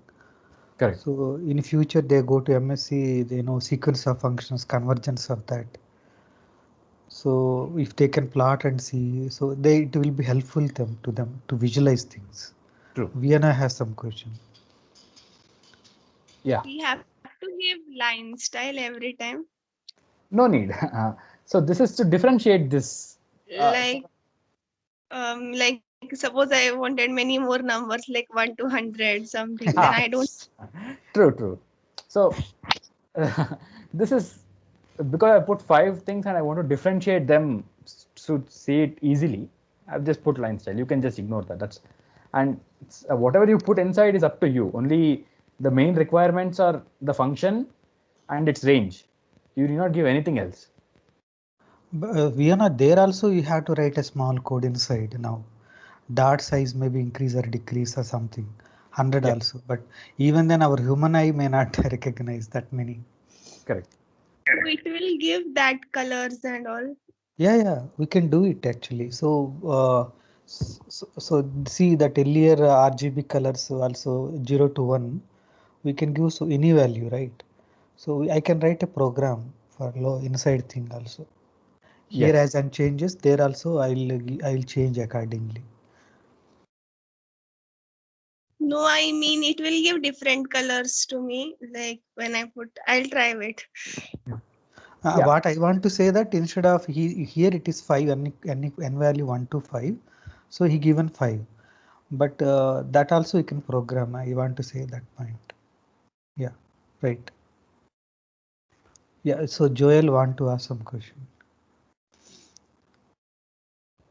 Correct. So in future they go to MSc, they know sequence of functions, convergence of that. So if they can plot and see, so it will be helpful to them to visualize things. True. Vienna has some question. Yeah. We have to give line style every time. No need. So this is to differentiate this. Like suppose I wanted many more numbers like 1 to 100 something, then I don't. True. So this is because I put 5 things and I want to differentiate them to see it easily. I've just put line style. You can just ignore that. And whatever you put inside is up to you. Only the main requirements are the function and its range. You do not give anything else. Vienna, there also you have to write a small code inside now. Dot size may be increase or decrease or something. 100 also. But even then our human eye may not recognize that many. Correct. So it will give that colors and all. Yeah, we can do it actually. So see that earlier RGB colors also 0 to 1. We can give so any value, right? So I can write a program for low inside thing also. Here as and changes, there also I'll change accordingly. No, I mean it will give different colors to me. Like when I'll try it. What I want to say that instead of here it is 5 n value 1 to 5, so he given 5, but that also you can program. I want to say that point. Yeah, right. Yeah, so Joel want to ask some question.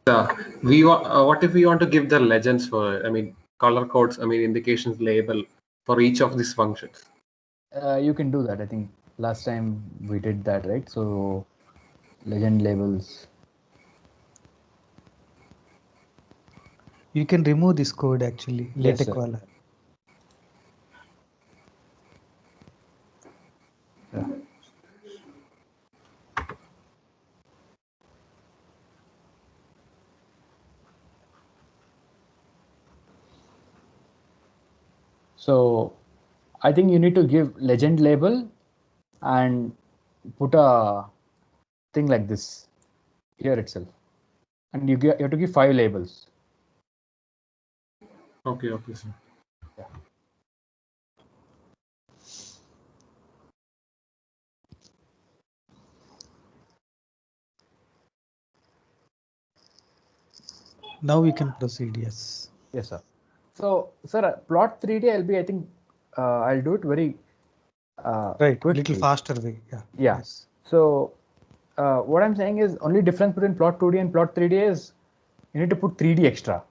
What if we want to give the legends for, I mean, color codes, I mean, indications label for each of these functions? You can do that. I think last time we did that, right? So legend labels. You can remove this code actually. Yes, LaTeX wala. Yeah. So I think you need to give legend label and put a thing like this here itself, and you have to give 5 labels. Okay, sir. Yeah. Now we can proceed. Yes. Yes, sir. So, sir, plot 3D LB, I think I'll do it very right, quickly. little faster way. Yeah. Yes. So what I'm saying is only difference between plot 2D and plot 3D is you need to put 3D extra,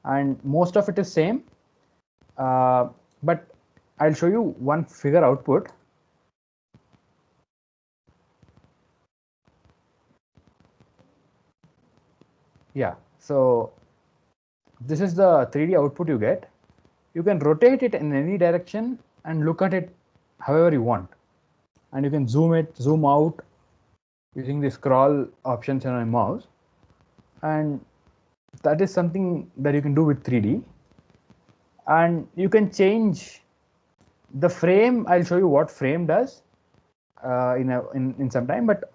and most of it is same. But I'll show you one figure output. Yeah. So this is the 3D output you get. You can rotate it in any direction and look at it however you want, and you can zoom out using the scroll options on my mouse, and that is something that you can do with 3D. And you can change the frame. I'll show you what frame does in some time, but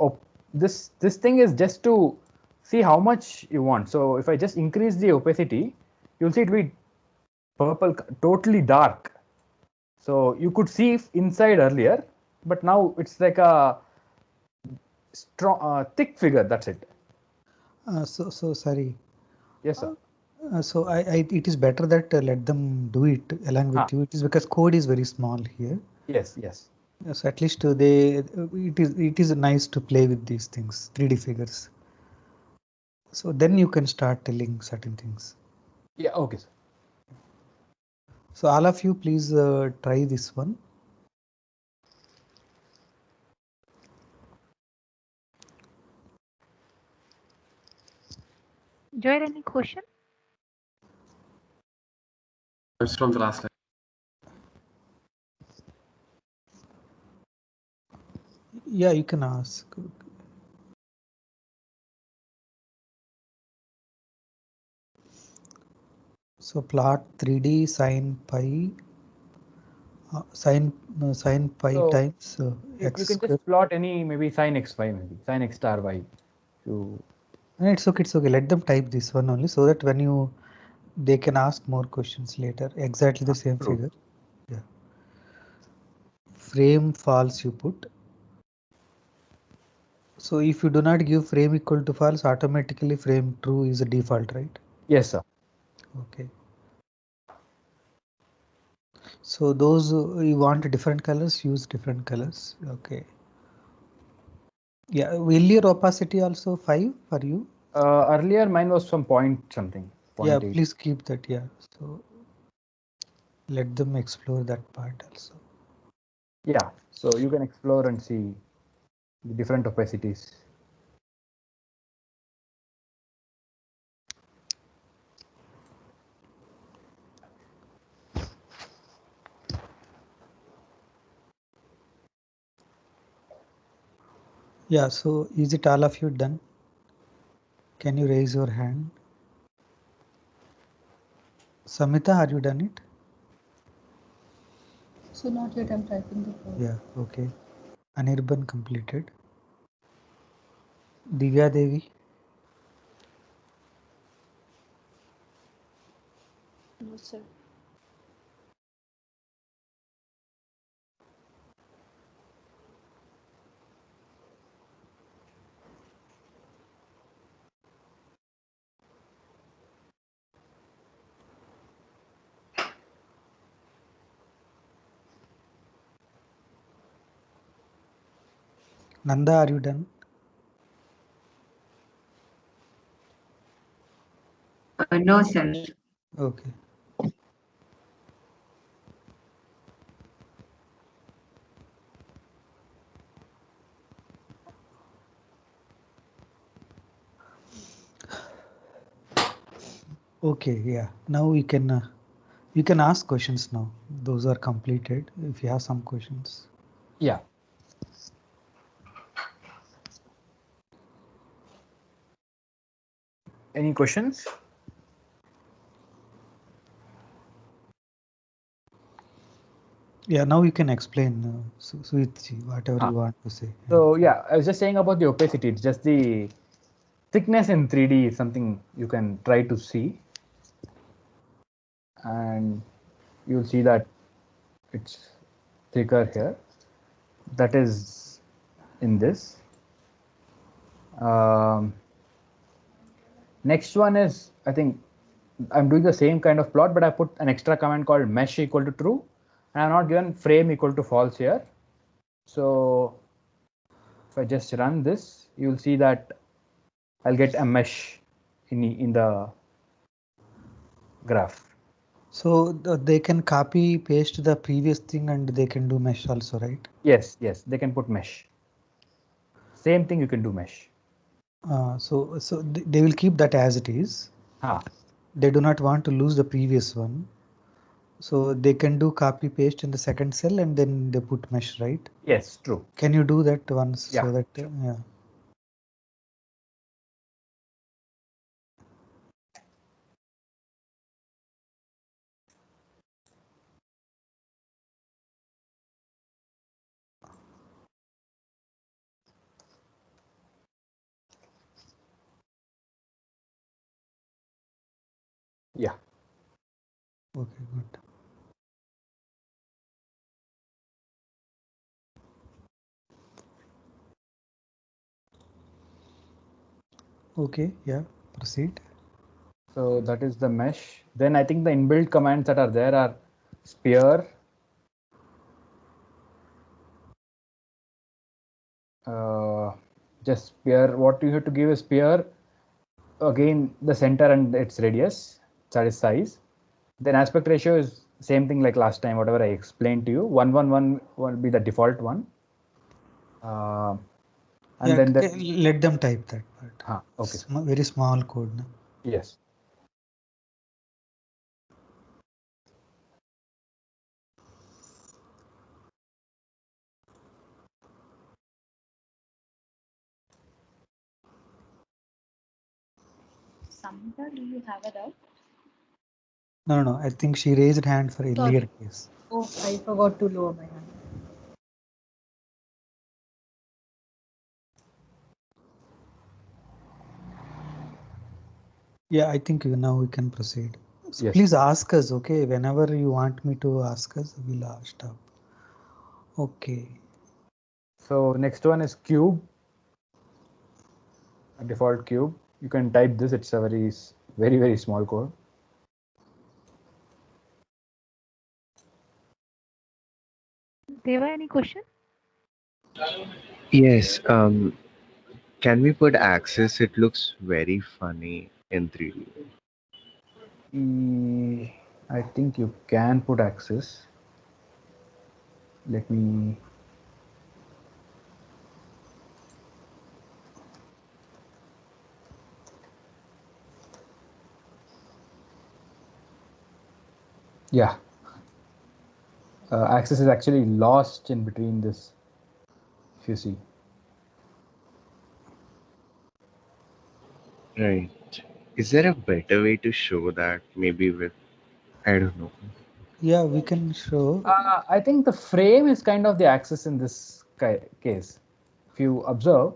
this thing is just to see how much you want. So if I just increase the opacity, you'll see it will be purple, totally dark. So you could see inside earlier, but now it's like a strong, thick figure. That's it. So sorry. Yes, sir. So it is better that let them do it along with you. It is because code is very small here. Yes. So at least it is nice to play with these things, 3D figures. So then you can start telling certain things. Yeah. Okay, sir. So all of you, please try this one. Joel, any question? It's from the last time. Yeah, you can ask. So plot 3D sine pi sine pi So times you x can square. just plot any maybe sine xy, maybe sine x star y. To No, it's okay. It's okay. Let them type this one only so that when you they can ask more questions later. Exactly the same true. figure. Yeah. Frame false you put. So if you do not give frame equal to false, automatically frame true is a default, right? Yes, sir. Okay. So those you want different colors, use different colors. Okay. Yeah. Will your opacity also 5 for you? Earlier mine was some point something. Yeah, 0.8. please keep that. Yeah. So let them explore that part also. Yeah. So you can explore and see the different opacities. Yeah. So is it all of you done? Can you raise your hand? Samita, are you done it? So not yet, I'm typing the code. Yeah. Okay. Anirban completed. Divya Devi. No, sir. Nanda, are you done? No, sir. Okay. Okay. Yeah. Now you can ask questions now. Those are completed. If you have some questions. Yeah. Any questions? Yeah. Now you can explain, Suitji, whatever you want to say. So yeah, I was just saying about the opacity. It's just the thickness in 3D is something you can try to see, and you'll see that it's thicker here. That is in this. Next one is, I think I'm doing the same kind of plot, but I put an extra command called mesh equal to true, and I'm not given frame equal to false here. So if I just run this, you'll see that I'll get a mesh in the graph. So they can copy paste the previous thing and they can do mesh also, right? Yes, yes, they can put mesh. Same thing you can do mesh. So they will keep that as it is. They do not want to lose the previous one. So they can do copy paste in the second cell and then they put mesh, right? Yes, true. Can you do that once Yeah, so that sure. yeah. Yeah. Okay, good. Okay, yeah, proceed. So that is the mesh. Then I think the inbuilt commands that are there are spear, just spear. What you have to give is spear, again the center and its radius, that is size. Then aspect ratio is same thing like last time, whatever I explained to you. 111 will be the default one. And Yeah, then let them type that part. Okay. Very small code. No? Yes. Samantha, do you have a doubt? No. I think she raised hand for Iliad case. Oh, I forgot to lower my hand. Yeah, I think now we can proceed. So Yes. please ask us, okay? Whenever you want me to ask us, we'll stop. Okay. So next one is cube. A default cube. You can type this. It's a very small code. Deva, any question? Yes. Can we put axis? It looks very funny in 3D. I think you can put axis. Let me. Yeah. Axis is actually lost in between this, if you see. Right. Is there a better way to show that? Maybe with, I don't know. Yeah, we can show. I think the frame is kind of the axis in this case. If you observe,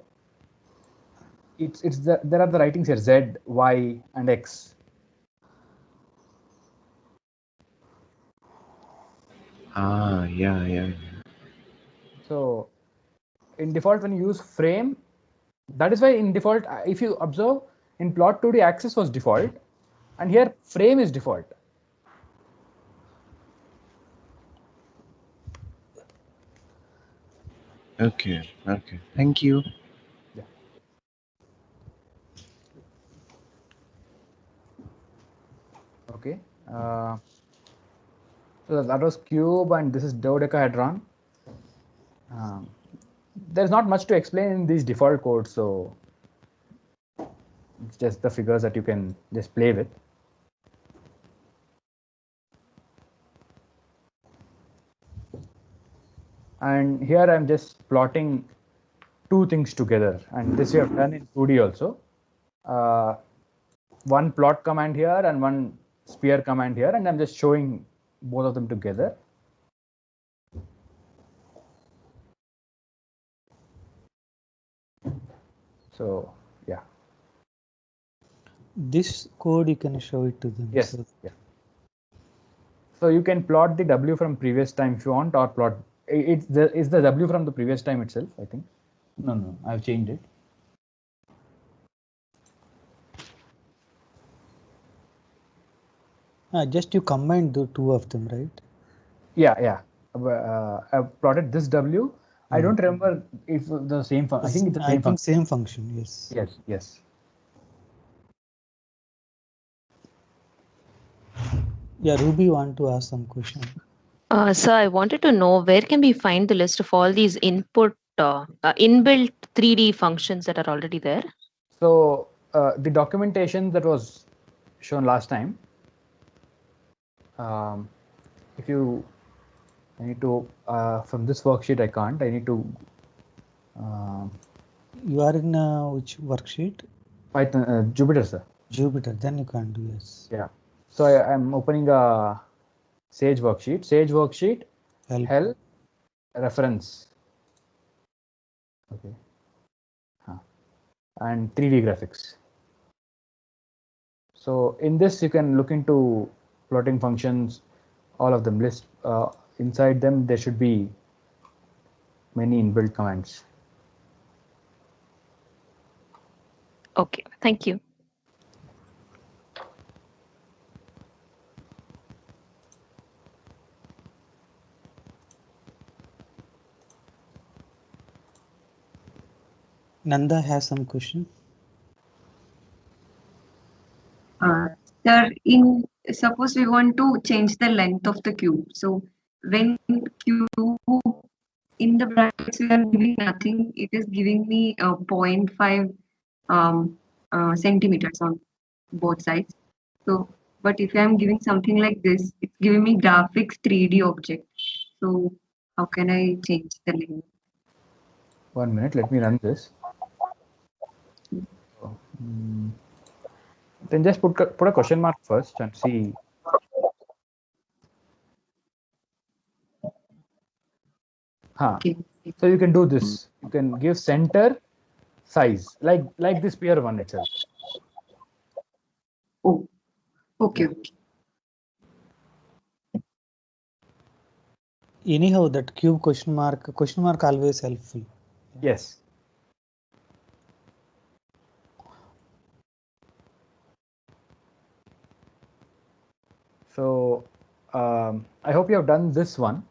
there are the writings here: Z, Y, and X. Yeah. So in default, when you use frame, that is why in default, if you observe, in plot 2D, axis was default, and here frame is default. Okay. Thank you. Yeah. Okay. So that was cube, and this is dodecahedron. There's not much to explain in these default codes, so it's just the figures that you can just play with. And here I'm just plotting two things together, and this we have done in 2D also. One plot command here and one sphere command here, and I'm just showing both of them together. So yeah. This code you can show it to them. Yes. Yeah. So you can plot the W from previous time if you want, or plot it's the W from the previous time itself, I think. No, I've changed it. Just you combine the two of them, right? Yeah. I've plotted this W. I don't remember if the same function. I think it's the same function. Same function, yes. Yes. Yeah, Ruby want to ask some question. So I wanted to know where can we find the list of all these inbuilt 3D functions that are already there? So the documentation that was shown last time, if you, I need to, from this worksheet I can't, I need to. You are in which worksheet? Python, Jupyter, sir. Jupyter, then you can do, yes. Yeah. So I'm opening a Sage worksheet, help, reference. Okay. And 3D graphics. So in this, you can look into plotting functions, all of them list. Inside them, there should be many inbuilt commands. Okay, thank you. Nanda has some question. Sir, suppose we want to change the length of the cube. So when cube in the brackets we are giving nothing, it is giving me 0.5 centimeters on both sides. So, but if I'm giving something like this, it's giving me graphics 3D object. So how can I change the length? 1 minute, let me run this. Then just put a question mark first and see. Okay. So you can do this. You can give center size like this peer one itself. Oh, okay. Anyhow, that cube question mark always helpful. Yes. So I hope you have done this one.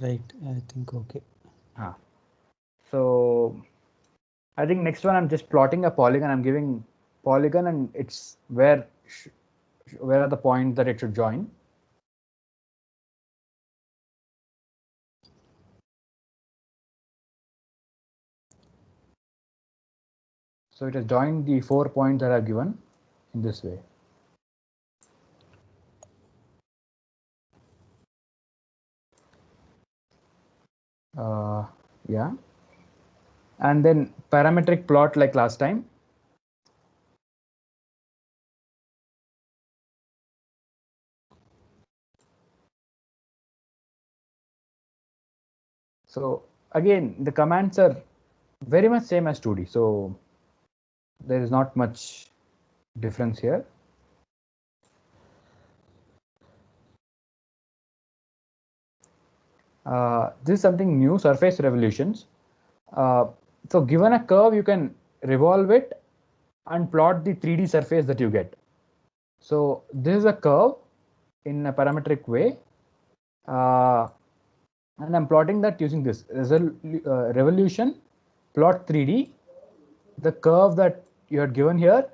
Right, I think okay. So I think next one I'm just plotting a polygon. I'm giving polygon and it's where are the points that it should join. So it has joined the 4 points that I've given in this way. Yeah. And then parametric plot like last time. So again, the commands are very much same as 2D. So there is not much difference here. This is something new, surface revolutions. So given a curve, you can revolve it and plot the 3D surface that you get. So this is a curve in a parametric way. And I'm plotting that using this revolution plot 3D. The curve that you had given here,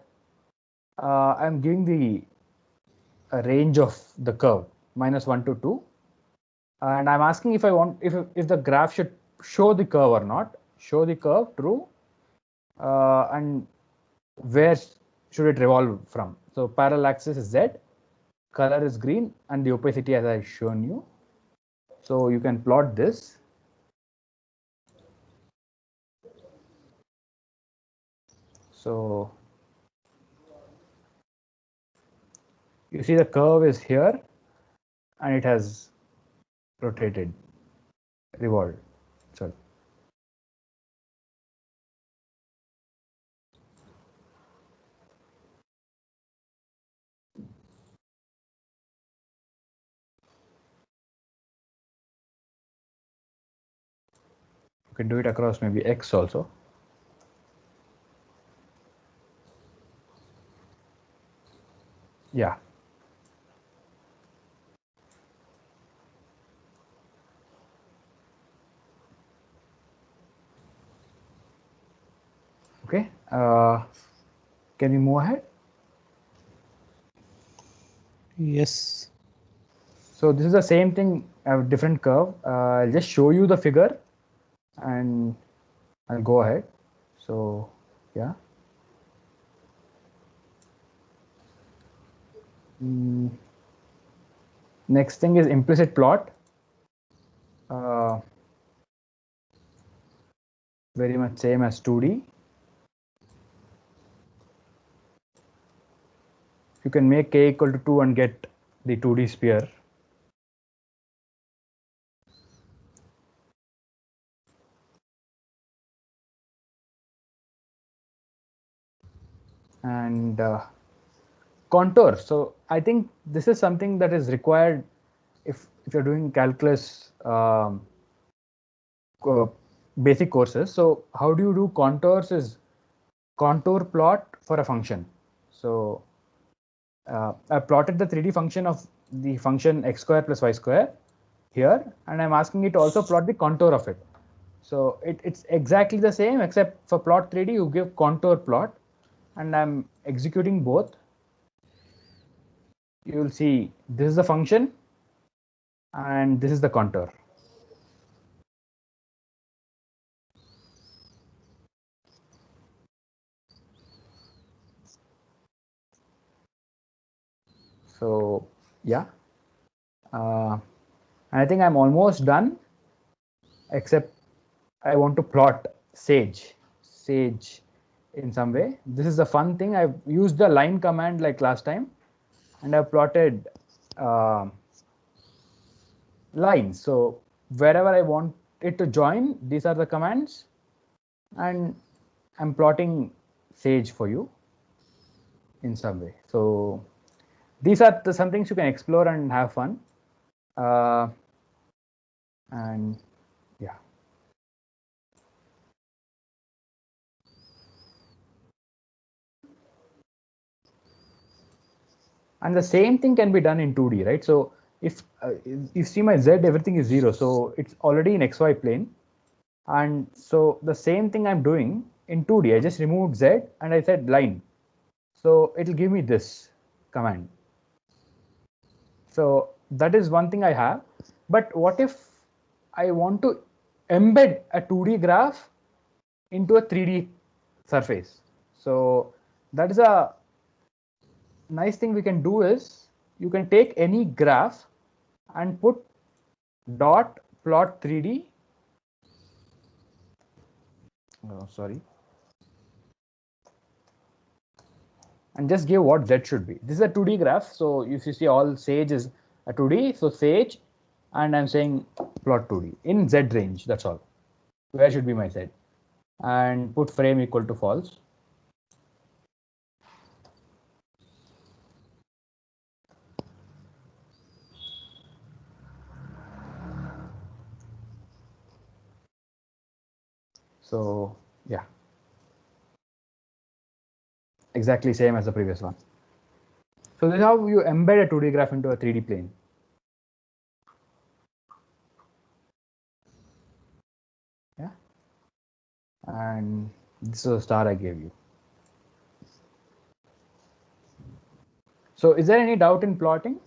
I'm giving the range of the curve -1 to 2. And I'm asking if I want if the graph should show the curve or not. Show the curve, true. And where should it revolve from? So parallel axis is Z, color is green, and the opacity as I've shown you. So you can plot this. So you see the curve is here and it has rotated, revolved. Sorry. You can do it across maybe X also. Yeah. Okay. Can we move ahead? Yes. So this is the same thing, a different curve. I'll just show you the figure and I'll go ahead. So yeah. Next thing is implicit plot. Very much same as 2D. You can make k equal to 2 and get the 2D sphere. And contour. So I think this is something that is required if you're doing calculus basic courses. So how do you do contours is contour plot for a function. So I plotted the 3D function of the function x square plus y square here, and I'm asking it to also plot the contour of it. So it's exactly the same, except for plot 3D you give contour plot, and I'm executing both. You will see this is the function and this is the contour. So yeah, I think I'm almost done, except I want to plot Sage in some way. This is the fun thing. I've used the line command like last time, and I've plotted lines. So wherever I want it to join, these are the commands, and I'm plotting Sage for you in some way. So these are some things you can explore and have fun. And yeah. And the same thing can be done in 2D, right? So if you see my Z, everything is 0. So it's already in XY plane. And so the same thing I'm doing in 2D, I just removed Z and I said line. So it'll give me this command. So that is one thing I have. But what if I want to embed a 2D graph into a 3D surface? So that is a nice thing we can do is you can take any graph and put dot plot 3D. Oh, sorry. And just give what Z should be. This is a 2D graph. So if you see all Sage is a 2D, so Sage, and I'm saying plot 2D in Z range. That's all. Where should be my Z? And put frame equal to false. So yeah, exactly same as the previous one. So this is how you embed a 2D graph into a 3D plane. Yeah, and this is a star I gave you. So is there any doubt in plotting?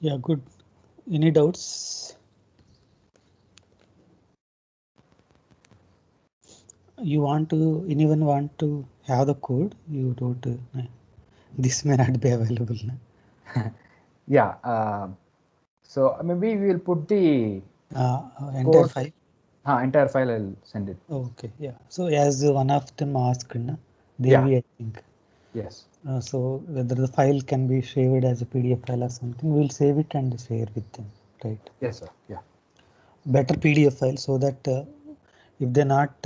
Yeah, good. Any doubts? Anyone want to have the code? You wrote, this may not be available. Yeah. So maybe we will put the entire file. Entire file. I'll send it. Okay. Yeah. So as one of them asked, Devi, I think. Yes. So whether the file can be saved as a PDF file or something, we'll save it and share with them, right? Yes, sir. Yeah. Better PDF file so that if they're not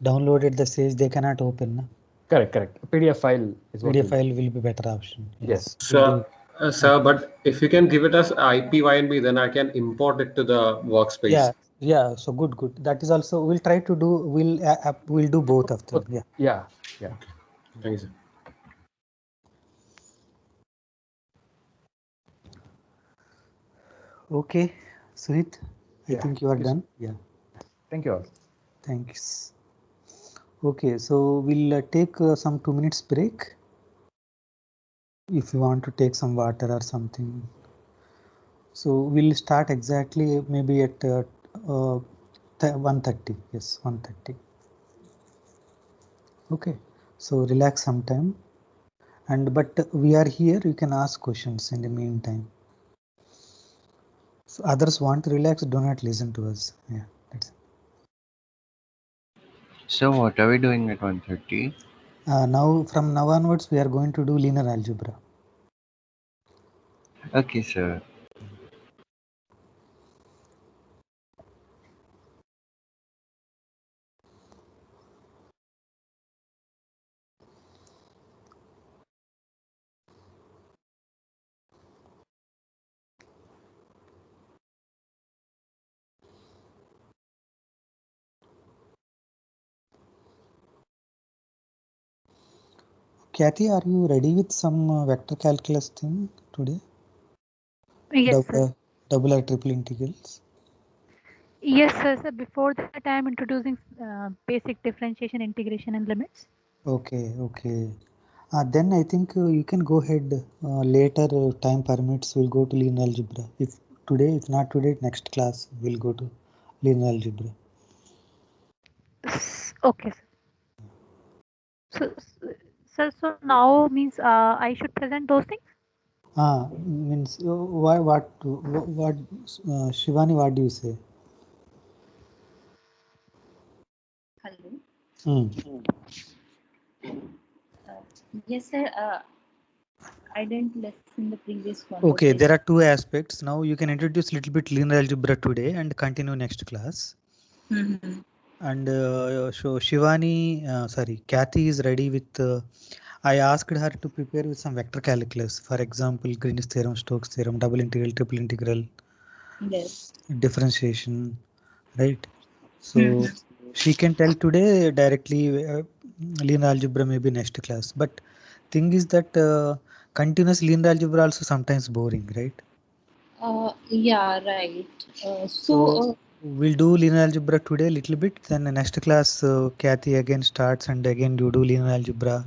downloaded the Sage, they cannot open. Correct. PDF file is what PDF file will be better option. Yes. Sir, but if you can give it as IPYNB, then I can import it to the workspace. Yeah. So good. That is also we'll try to do. We'll do both of them. Yeah. Thank you, sir. Okay, Suhit, I think you are done. Yeah. Thank you all. Thanks. Okay, so we'll take some 2 minutes break. If you want to take some water or something. So we'll start exactly maybe at 1:30. Yes, 1:30. Okay, so relax sometime. But we are here. You can ask questions in the meantime. So others want to relax, do not listen to us. Yeah, that's it. So what are we doing at 1:30? From now onwards, we are going to do linear algebra. Okay, sir. Kathy, are you ready with some vector calculus thing today? Yes, sir. Double or triple integrals? Yes, sir. Before that, I am introducing basic differentiation, integration, and limits. Okay, okay. Then I think you can go ahead later. Time permits, we'll go to linear algebra. If today, if not today, next class we'll go to linear algebra. Okay, sir. So now means I should present those things. Means what Shivani, what do you say? Hello. Yes, sir. I didn't listen the previous conversation. Okay, there are two aspects. Now you can introduce a little bit linear algebra today and continue next class. And so Shivani, sorry, Kathy is ready with. I asked her to prepare with some vector calculus. For example, Green's theorem, Stokes theorem, double integral, triple integral, Yes. differentiation, right? So she can tell today directly. Linear algebra maybe next class. But thing is that continuous linear algebra also sometimes boring, right? Yeah, right. So we'll do linear algebra today a little bit. Then the next class, Kathy again starts and again you do linear algebra.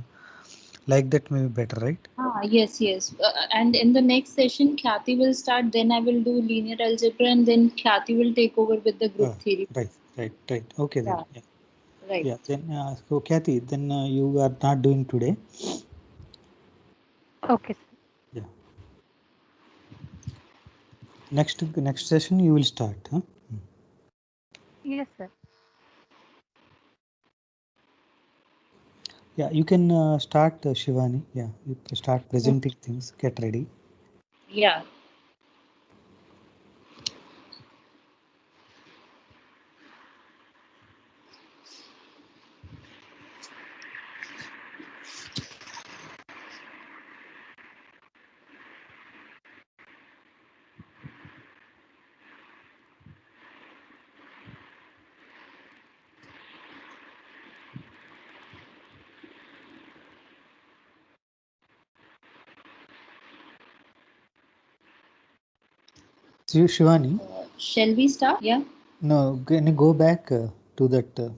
Like that may be better, right? Yes, yes. And in the next session, Kathy will start. Then I will do linear algebra, and then Kathy will take over with the group theory. Right. Okay then. Yeah. Right. Yeah. Then so Kathy, then you are not doing today. Okay. Yeah. Next session you will start, huh? Yes, sir. Yeah, you can start, Shivani. Yeah, you can start presenting things. Get ready. Yeah. So Shivani. Shall we start? Yeah. No, can you go back to that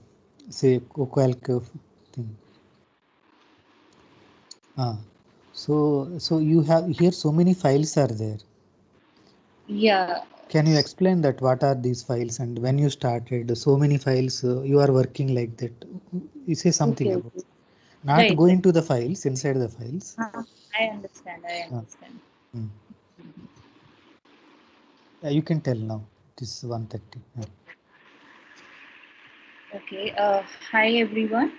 say CoCalc thing? So you have here so many files are there. Yeah. Can you explain that what are these files and when you started so many files you are working like that? You say something about not Right, going to the files inside the files. I understand. Yeah, you can tell now. This is 130. Yeah. Okay. Hi everyone.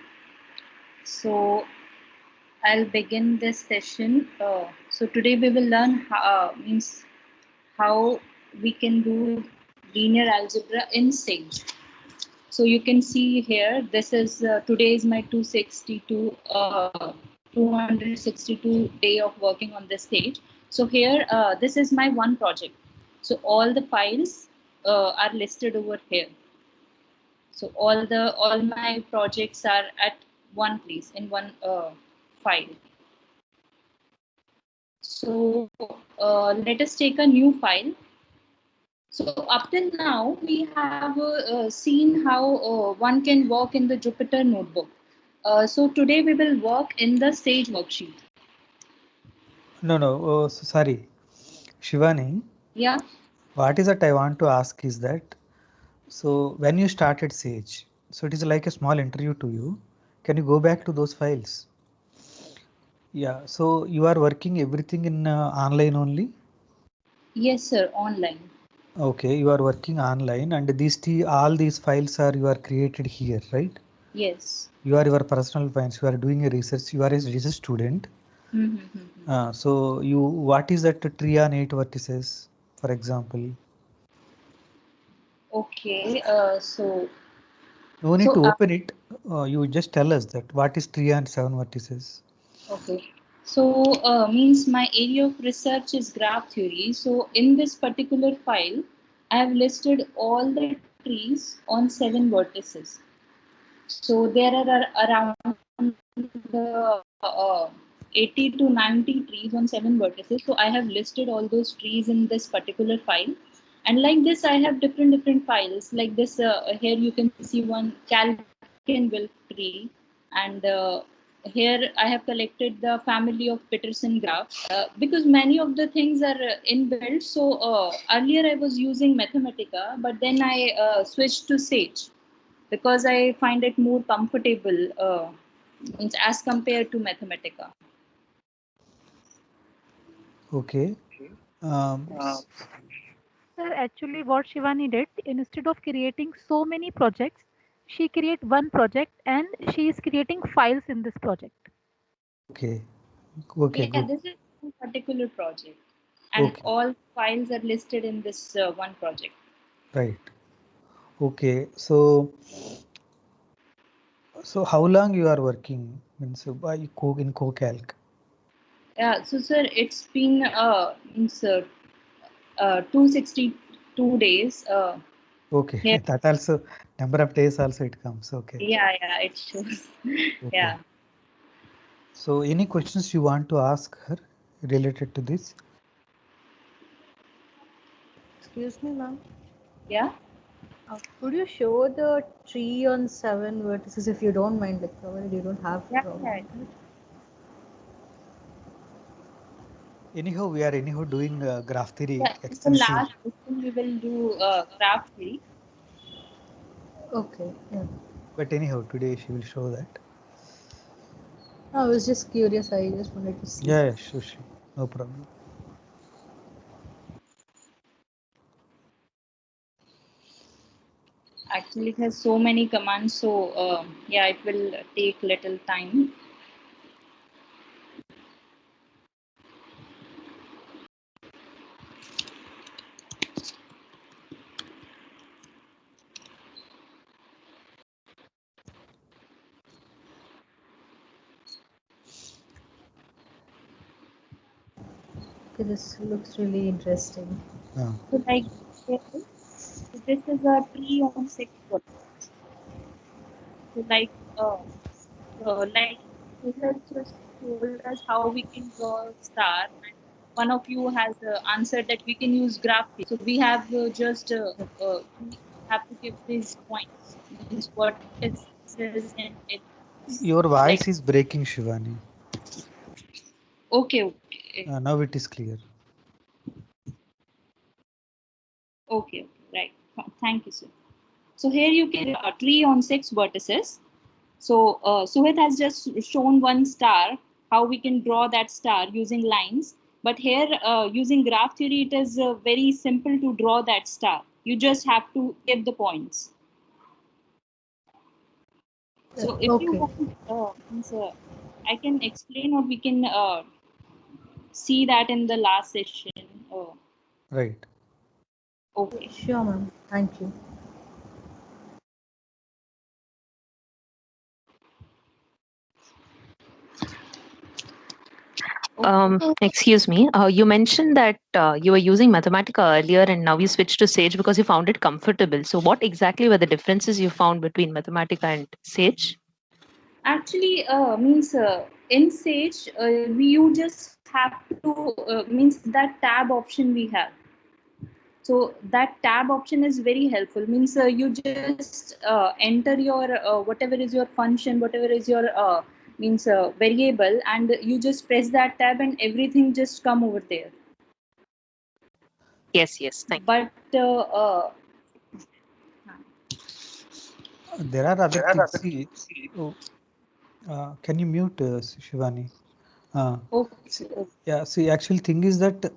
So I'll begin this session. So today we will learn how we can do linear algebra in Sage. So you can see here, this is today is my 262 day of working on this stage. So here, this is my one project. So all the files are listed over here. So all my projects are at one place in one file. So let us take a new file. So up till now, we have seen how one can work in the Jupyter notebook. So today we will work in the Sage worksheet. No. Oh, sorry, Shivani. Yeah. What is that I want to ask is that, so when you started Sage, so it is like a small interview to you. Can you go back to those files? Yeah. So you are working everything in online only? Yes, sir. Online. Okay, you are working online, and all these files are you are created here, right? Yes. You are your personal files. You are doing a research. You are a research student. So what is that tree on 8 vertices, for example? Okay. So. No need to open it. You just tell us that what is tree on 7 vertices. Okay. So means my area of research is graph theory. So in this particular file, I have listed all the trees on 7 vertices. So there are around 80 to 90 trees on 7 vertices. So I have listed all those trees in this particular file. And like this, I have different files. Like this, here you can see one Kalkenwilf tree, and here I have collected the family of Peterson graph because many of the things are inbuilt. So earlier I was using Mathematica, but then I switched to Sage because I find it more comfortable as compared to Mathematica. Okay. Sir, actually what Shivani did, instead of creating so many projects, she create one project and she is creating files in this project. Okay. Okay. Yeah, Good. this is one particular project, and Okay. all files are listed in this one project. Right. Okay. So how long you are working means by in CoCalc? Yeah, so sir, it's been 262 days. Okay. Here, That also number of days also it comes. Okay. yeah, it shows. Okay. Yeah. So any questions you want to ask her related to this? Excuse me, ma'am. Yeah. Could you show the tree on 7 vertices if you don't mind? Like, provided you don't have Yeah, problem yeah. with it. Anyhow, we are doing graph theory Yeah, in the extensive. last session we will do graph theory. Okay, yeah. But anyhow, today she will show that. I was just curious. I just wanted to see. Yeah, sure. No problem. Actually, it has so many commands, so yeah, it will take little time. Okay, this looks really interesting. So like this is a tree on 6 foot. So like you have just told us how we can draw a star. And one of you has answered that we can use graph theory. So we have we have to give these points. Means what is and it. Your voice is breaking, Shivani. Okay. Now it is clear. Okay. Right. Thank you, sir. So here you can a tree on 6 vertices. So Suhit has just shown one star, how we can draw that star using lines. But here using graph theory, it is very simple to draw that star. You just have to give the points. So if you want, I can explain or we can see that in the last session. Right. Okay. Sure, ma'am. Thank you. Excuse me. You mentioned that you were using Mathematica earlier and now you switched to Sage because you found it comfortable. So what exactly were the differences you found between Mathematica and Sage? Actually, means in Sage, you just have to means that tab option we have. So that tab option is very helpful. Means you just enter your whatever is your function, whatever is your means variable, and you just press that tab, and everything just come over there. Yes. Thank you. But there are other things. See, can you mute Shivani? Yeah. See, actual thing is that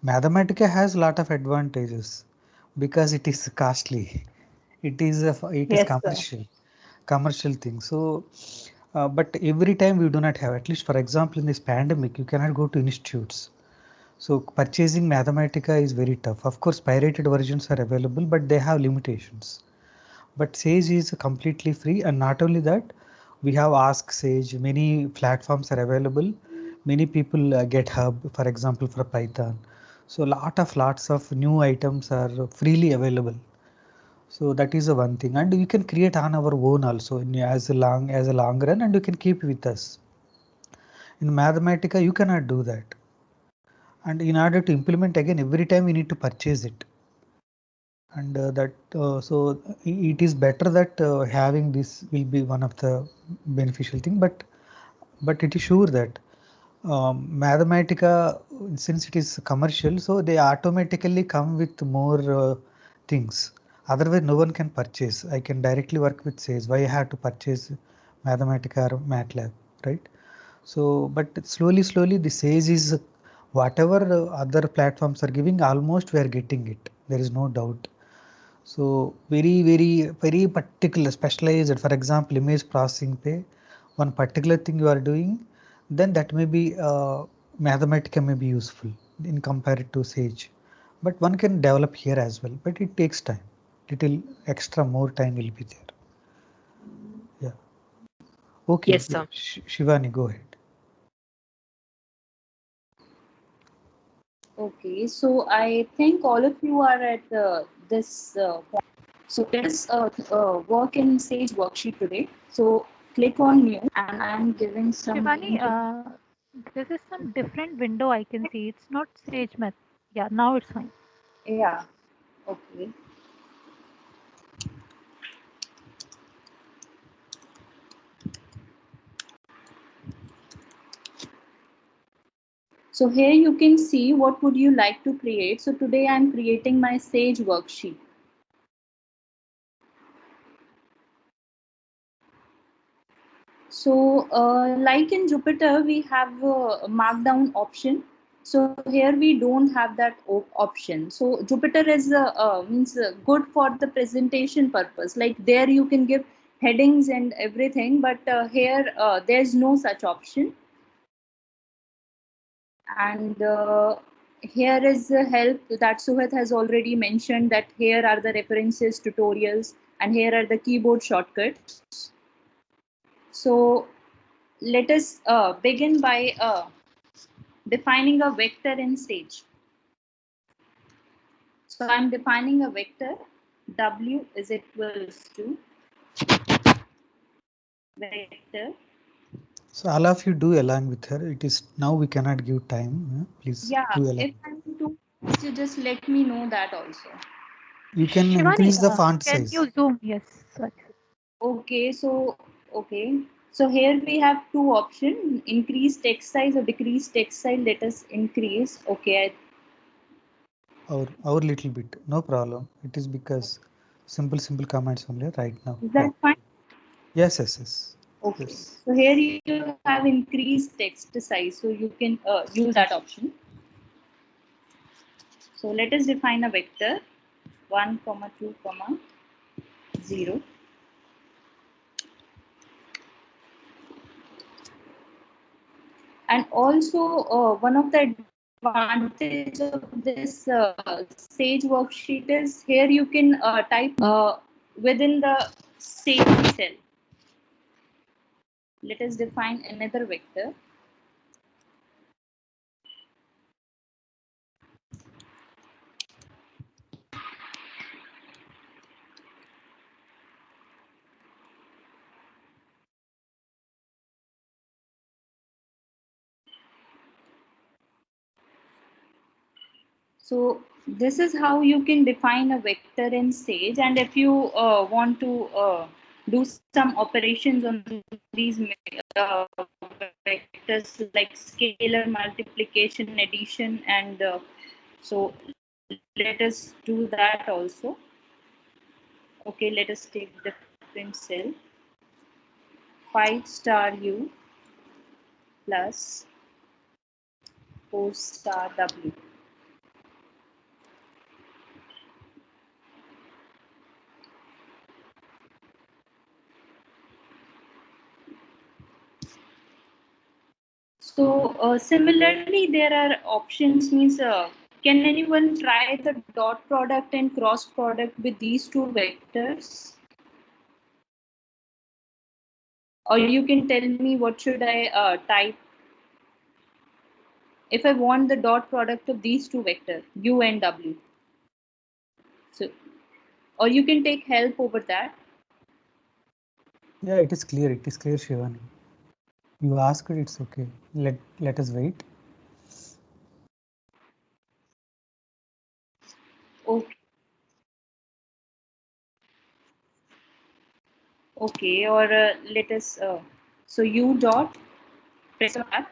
Mathematica has a lot of advantages because it is costly. It is commercial thing. So, but every time we do not have. At least, for example, in this pandemic, you cannot go to institutes. So purchasing Mathematica is very tough. Of course, pirated versions are available, but they have limitations. But Sage is completely free, and not only that, we have Ask Sage. Many platforms are available. Many people GitHub, for example, for Python. So lots of new items are freely available. So that is the one thing, and we can create on our own also as a long run, and you can keep with us. In Mathematica, you cannot do that. And in order to implement again, every time we need to purchase it. And so it is better that having this will be one of the beneficial thing, but it is sure that Mathematica, since it is commercial, so they automatically come with more things. Otherwise, no one can purchase. I can directly work with Sage. Why I have to purchase Mathematica or MATLAB, right? So, but slowly, the Sage is whatever other platforms are giving, almost we are getting it. There is no doubt. So, very particular, specialized. For example, image processing pay, one particular thing you are doing, then that may be Mathematica may be useful in compared to Sage. But one can develop here as well, but it takes time. Little extra more time will be there. Yeah. Okay. Yes, sir. Shivani, go ahead. Okay, so I think all of you are at this point. So let us work in Sage worksheet today. So click on new, and I'm giving some. Shivani, this is some different window I can see. It's not SageMath. Yeah, now it's fine. Yeah. Okay. So here you can see what would you like to create. So today I'm creating my Sage worksheet. So like in Jupyter, we have a markdown option. So here we don't have that option. So Jupyter is means good for the presentation purpose. Like there you can give headings and everything, but here there's no such option. And here is the help that Suhat has already mentioned, that here are the references, tutorials, and here are the keyboard shortcuts. So let us begin by defining a vector in Sage. So I'm defining a vector, W is equals to vector. So all of you do along with her. It is now we cannot give time. Please do along. If I'm too fast, you just let me know that also. You can Shivani, increase the font can size. you zoom? Yes. Sorry. Okay, so So here we have two options: increase text size or decrease text size. Let us increase. Okay. Our little bit, no problem. It is because simple comments only right now. Is that fine? Yes. Okay. Yes. So here you have increased text size, so you can use that option. So let us define a vector 1, 2, 0. And also one of the advantage of this Sage worksheet is here you can type within the same cell. Let us define another vector. So this is how you can define a vector in Sage. And if you want to do some operations on these vectors like scalar multiplication, addition, and so let us do that also. Okay, let us take different cell. 5 star U plus 4 star W. So similarly, there are options, means can anyone try the dot product and cross product with these two vectors? Or you can tell me what should I type if I want the dot product of these two vectors, U and W. So, or you can take help over that. Yeah, it is clear, Shivani. You asked it, it's okay. Let us wait. Okay. Okay, or let us, so u dot, press a tab.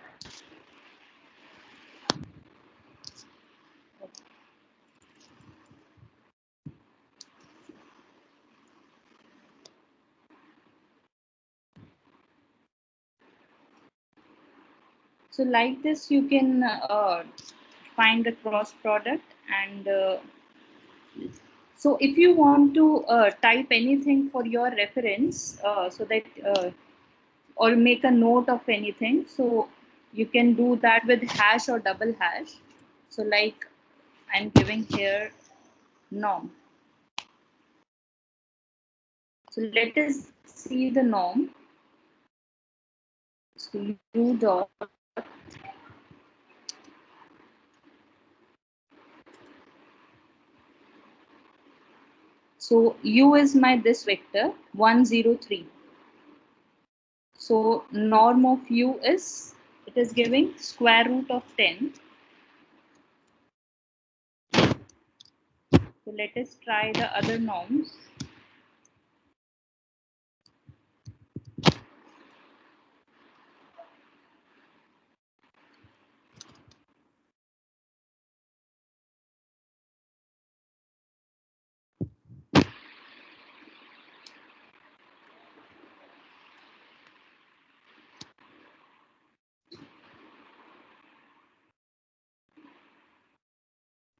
So like this, you can find the cross product. And so if you want to type anything for your reference, so that or make a note of anything, so you can do that with hash or double hash. So like I'm giving here norm. So let us see the norm. So u dot, so u is my this vector 103. So norm of u is, it is giving square root of 10. So let us try the other norms.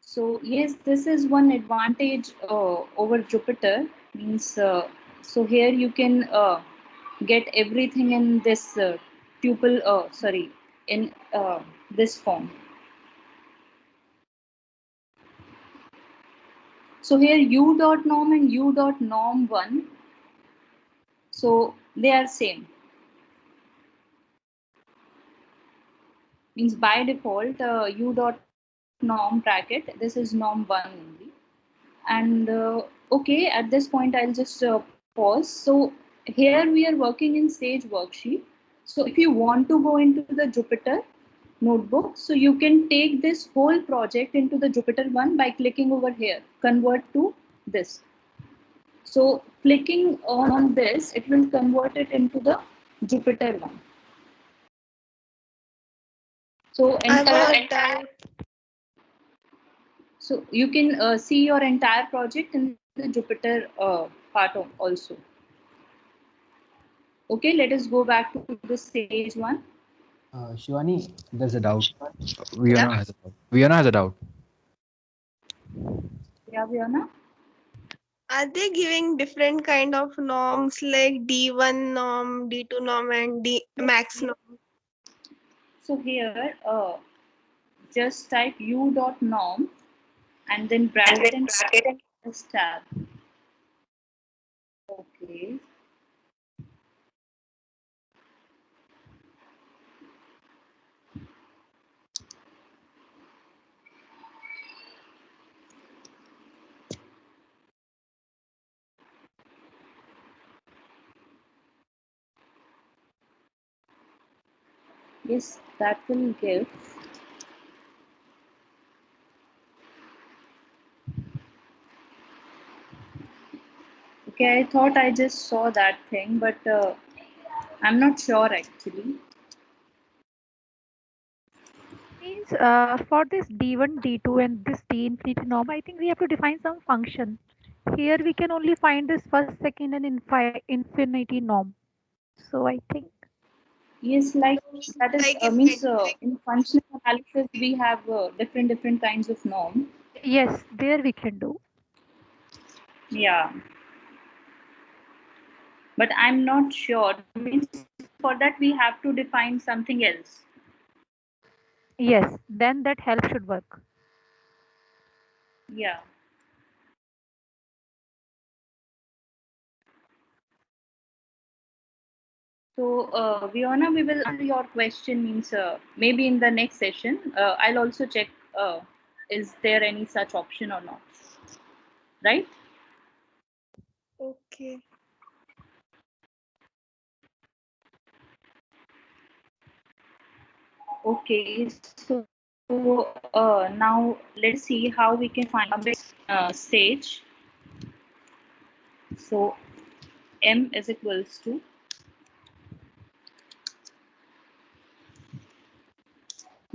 So yes, this is one advantage over Jupyter. Means so here you can get everything in this tuple. Sorry, in this form. So here u dot norm and u dot norm 1. So they are same. Means by default u dot norm bracket, this is norm 1 only. And okay, at this point I'll just pause. So here we are working in Sage worksheet. So if you want to go into the Jupyter notebook, so you can take this whole project into the Jupyter one by clicking over here, convert to this. So clicking on this, it will convert it into the Jupyter one. So entire, so you can see your entire project in the Jupyter part also. Okay, let us go back to the Sage one. Shivani, there's a doubt. Viona has a doubt. Viona has a doubt. Yeah, Viona? Are they giving different kind of norms like D1 norm, D2 norm, and D max norm? So here, just type u dot norm and then bracket and tab. Okay. Yes, that will give. Okay, I thought I just saw that thing, but I'm not sure actually. Means for this D1, D2 and this D infinity norm, I think we have to define some function. Here we can only find this first, second and infinity norm. So I think. Yes, like that is means in functional analysis we have different kinds of norm. Yes, there we can do. Yeah. But I'm not sure. Means for that we have to define something else. Yes, then that help should work. Yeah. So, Viona, we will answer your question. Means maybe in the next session, I'll also check is there any such option or not, right? Okay. Okay, so now let's see how we can find a Sage. So M is equals to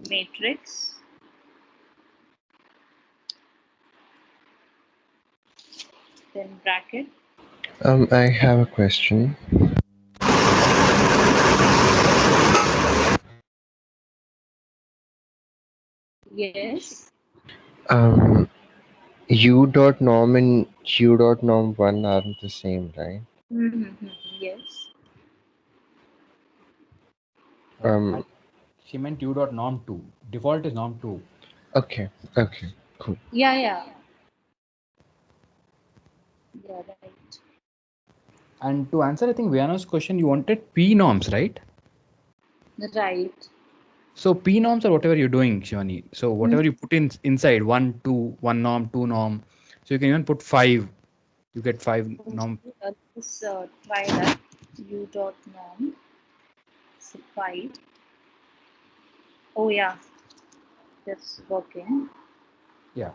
matrix then bracket. I have a question. Yes. U dot norm and U dot norm 1 aren't the same, right? Yes. She meant U dot norm 2. Default is norm 2. Okay, cool. Yeah. Yeah, right. And to answer, I think Viana's question, you wanted P norms, right? Right. So P norms are whatever you're doing, Shivani. So whatever you put inside 1, 2, 1 norm, 2 norm. So you can even put 5. You get 5 norm. Let's try that. U dot norm. So 5. Oh yeah, that's working. Yeah.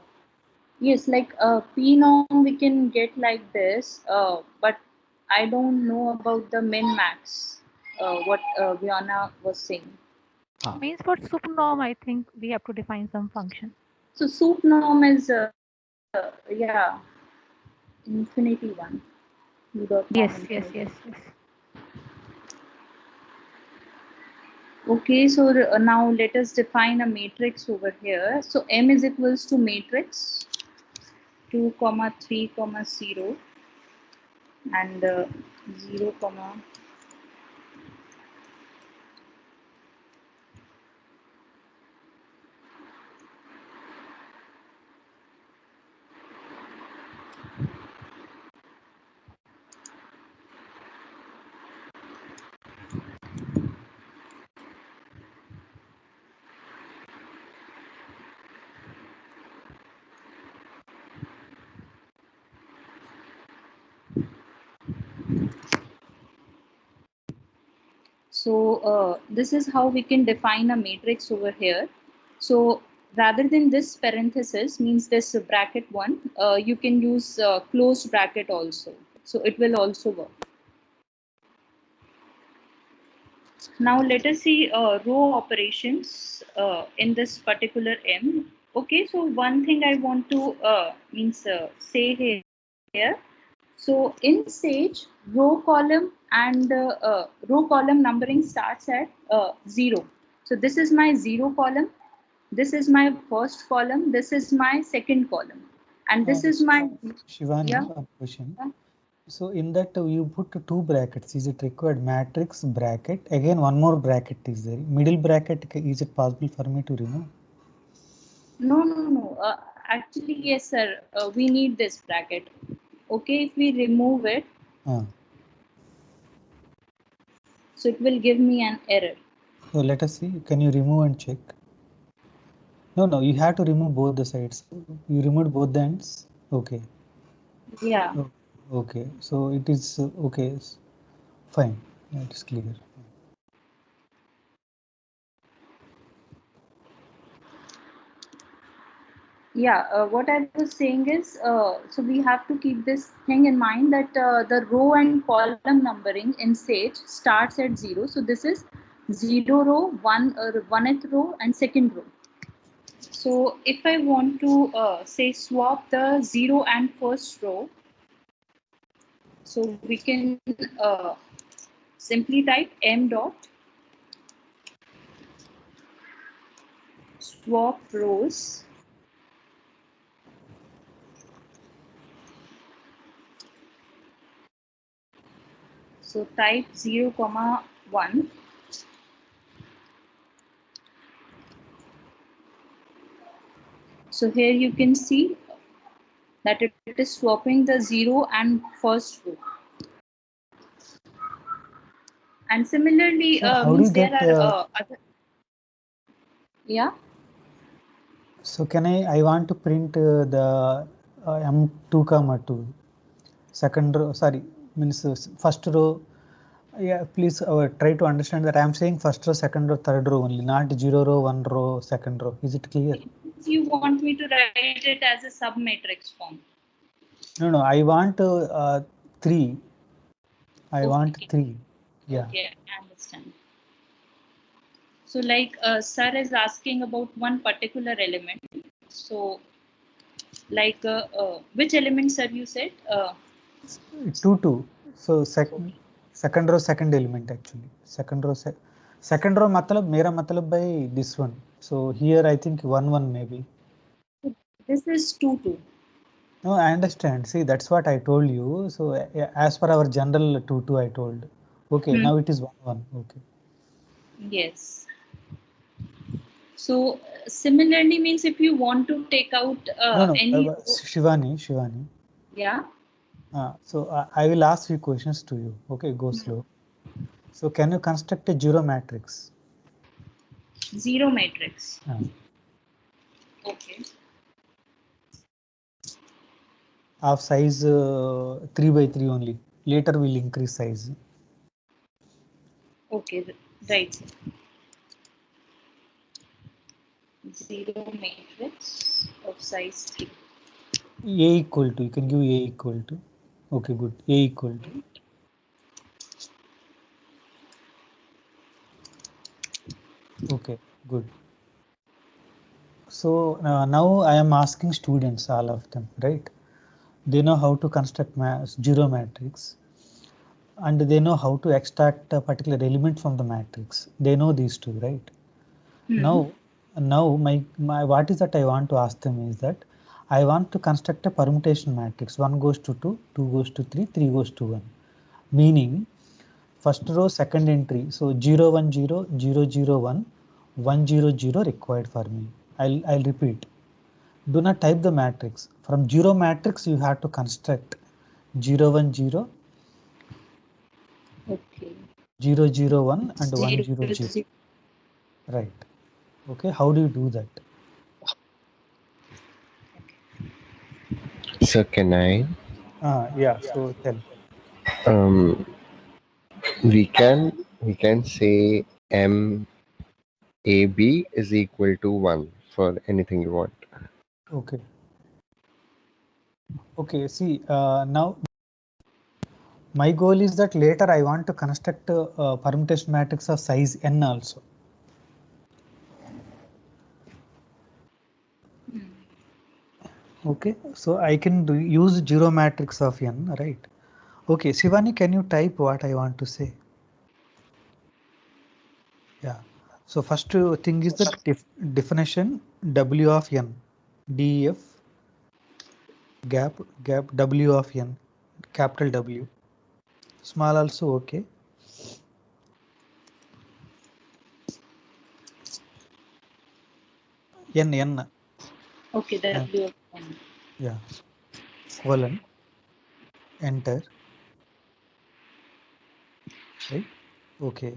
Yes, like P norm we can get like this, but I don't know about the min max. What Viana was saying. Means for sup norm, I think we have to define some function. So sup norm is yeah, infinity one. U dot norm Yes. Okay, so now let us define a matrix over here. So M is equals to matrix 2, 3, 0 and 0, So this is how we can define a matrix over here. So rather than this parenthesis means this bracket 1, you can use closed bracket also. So it will also work. Now let us see row operations in this particular M. Okay, so one thing I want to say here. So in Sage, row column and row column numbering starts at 0. So this is my 0 column. This is my first column. This is my second column. And this is my... Shivani, one question. So in that you put 2 brackets. Is it required matrix bracket? Again, one more bracket is there. Middle bracket, is it possible for me to remove? No. Actually, yes, sir. We need this bracket. Okay, if we remove it, so it will give me an error. So let us see. Can you remove and check? No. You have to remove both the sides. You removed both the ends. Okay. Yeah. Okay. So it is okay. Fine. It is clear. Yeah, what I was saying is, so we have to keep this thing in mind that the row and column numbering in Sage starts at 0. So this is 0 row, 1th row and second row. So if I want to say swap the 0 and first row, so we can simply type m dot swap rows so type 0, 1. So here you can see that it is swapping the 0 and first row. And similarly, there are other. Yeah. So can I want to print the M2, 2. Second row, sorry, means first row. Yeah, please try to understand that I am saying first row, second row, third row only, not 0 row, 1 row, second row. Is it clear? You want me to write it as a submatrix form? No, I want 3. I want 3. Yeah. Okay, I understand. So like sir is asking about one particular element. So like which element, sir, you said? 2 2. So second row second element actually. Second row matlab mera matlab by this one. So here I think 1 1 maybe. This is 2 2. No, I understand. See, that's what I told you. So as per our general 2 2 I told. Okay, now it is 1 1. Okay. Yes. So similarly means if you want to take out No, any Shivani. yeah. So I will ask few questions to you. Okay, go slow. So can you construct a zero matrix? Zero matrix. Okay. Of size 3 by 3 only. Later we'll increase size. Okay, right. Zero matrix of size 3. A equal to, you can give A equal to. Okay, good. A equal to. Okay, good. So now I am asking students, all of them, right? They know how to construct zero matrix, and they know how to extract a particular element from the matrix. They know these two, right? Now my what is that I want to ask them is that I want to construct a permutation matrix. 1 goes to 2, 2 goes to 3, 3 goes to 1. Meaning first row second entry. So 0 1 0 0 0 1 1 0 0 required for me. I'll repeat. Do not type the matrix. From zero matrix you have to construct 0 1 0 okay. 0 0 1 and 1 0 0. Right. Okay, how do you do that? So can I? Yeah, so tell. We can say M AB is equal to 1 for anything you want. Okay. Okay, see, now my goal is that later I want to construct a permutation matrix of size n also. Okay, so I can use zero matrix of n, right? Okay, Shivani, can you type what I want to say? Yeah. So first thing is that definition W of n, def gap W of n, capital W, small also okay. N. Okay, W of n. Yeah. Colon. Enter. Right. Okay.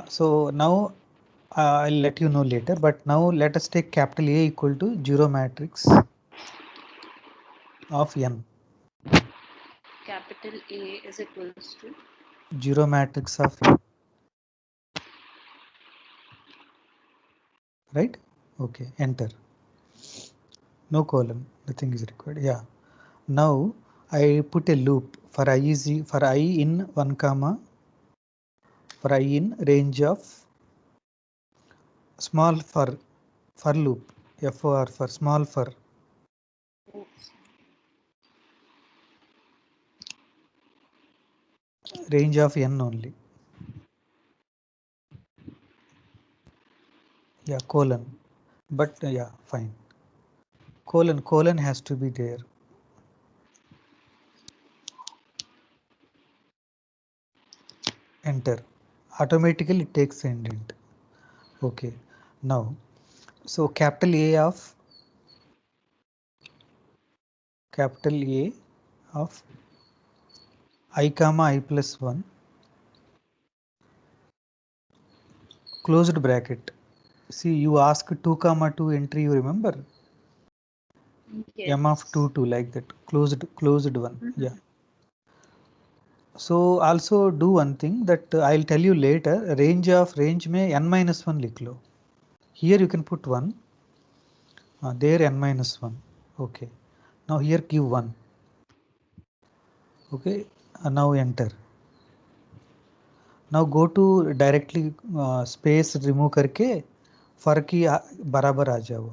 So now I'll let you know later, but now let us take capital A equal to zero matrix of n. Capital A is equals to Zero matrix of n. Right? Okay. Enter. No colon. Nothing is required. Yeah. Now I put a loop for I in 1 comma, for I in range of small for loop, for small for. Range of n only. Yeah, colon. But yeah, fine. Colon has to be there. Enter. Automatically it takes the indent. Okay. Now, so capital A of I comma I plus 1 closed bracket. See, you ask 2 comma 2 entry, you remember? yes. M of 2 like that. Closed one. Yeah. So also do one thing that I'll tell you later. Range में n minus 1 लिख लो. Here you can put 1. There n minus 1. Okay. Now here give 1. Okay. Now enter. Now go to directly space remove करके फर की बराबर आ जाओ,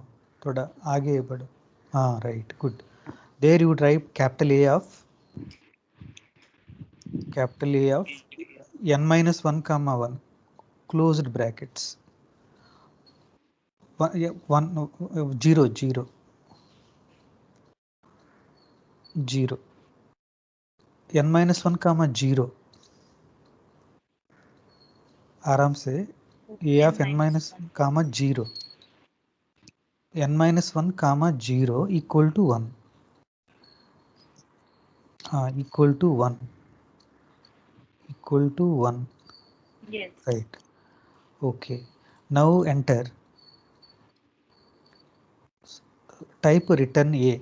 थोड़ा आगे बढ़ो. हाँ, right, good. There you type capital A of n minus 1 comma 1 closed brackets. 0 n minus 1 comma 0 आराम से a of n minus 1 comma 0 n minus 1 comma 0 equal to 1 equal to 1 Yes. right. Okay, now enter, type return a.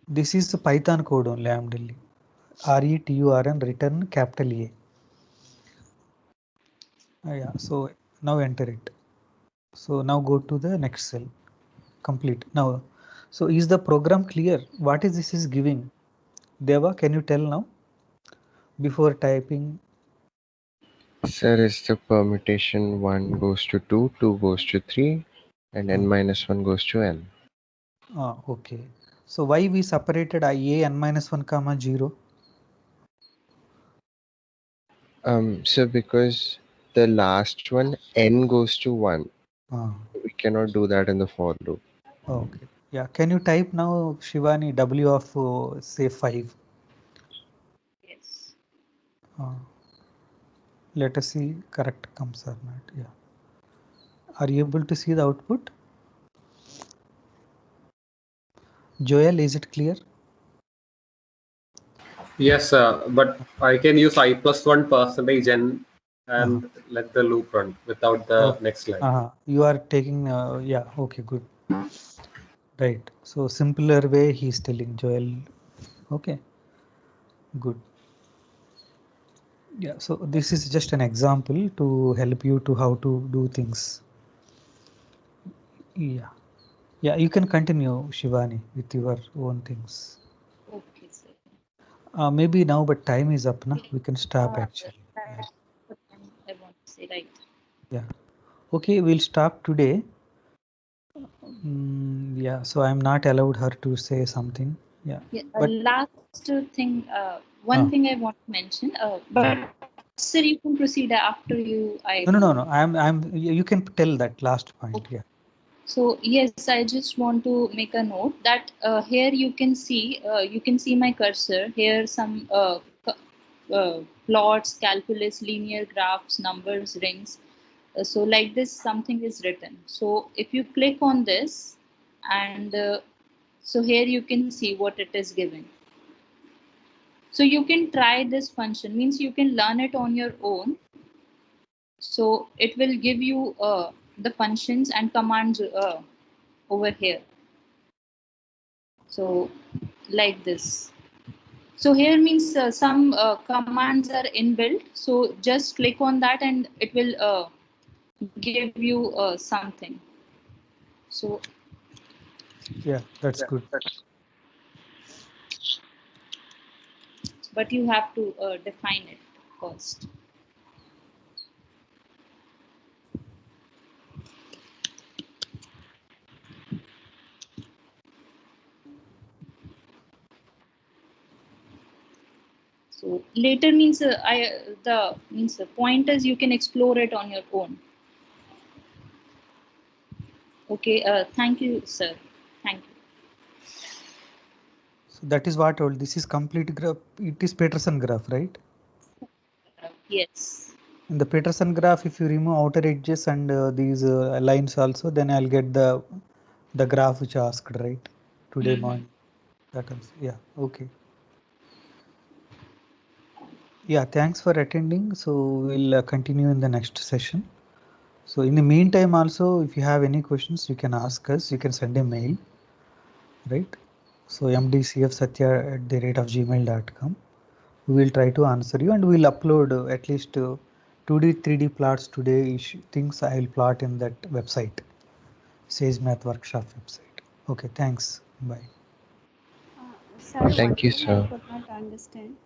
This is the Python code only I am telling. RETURN return capital A. Yeah, so now enter it. So now go to the next cell. Complete. Now, so is the program clear? What is this is giving? Deva, can you tell now? Before typing. Sir, is the permutation 1 goes to 2, 2 goes to 3, and n minus 1 goes to n. Okay. So why we separated a n minus 1 comma 0? So because the last one n goes to 1, we cannot do that in the for loop. Okay. Yeah. Can you type now, Shivani, W of say 5? Yes. Let us see correct comes or not. Yeah. Are you able to see the output? Joel, is it clear? Yes, but I can use I plus 1 percentage n and let the loop run without the next line. You are taking, yeah, okay, good. Right. So simpler way he's telling, Joel. Okay, good. Yeah, so this is just an example to help you to how to do things. Yeah. Yeah, you can continue, Shivani, with your own things. Okay, sir. Maybe now, but time is up, na? We can stop actually. That's what I want to say, right? Yeah. Okay, we'll stop today. Yeah, so I'm not allowed her to say something. Yeah. Yeah, But last thing, one thing I want to mention, but sir, you can proceed after you. no. You can tell that last point. Yeah. So yes, I just want to make a note that here you can see my cursor here. Some plots, calculus, linear graphs, numbers, rings. So like this, something is written. So if you click on this, and so here you can see what it is giving. So you can try this function, means you can learn it on your own. So it will give you the functions and commands over here. So like this. So here means some commands are inbuilt. So just click on that and it will give you something. So yeah, that's good. But you have to define it first. So later means the pointers you can explore it on your own. Okay. Thank you, sir. Thank you. So that is what all. This is complete graph. It is Peterson graph, right? Yes. In the Peterson graph, if you remove outer edges and these lines also, then I'll get the graph which I asked, right? Today morning. That also. Yeah. Okay. Yeah. Thanks for attending. So we'll continue in the next session. So in the meantime, also, if you have any questions, you can ask us. You can send a mail, right? So mdcfsatya@gmail.com. We will try to answer you, and we'll upload at least 2D, 3D plots today. Things I will plot in that website, Sage Math Workshop website. Okay, thanks. Bye. Sir, Thank you, one thing I sir. could not understand.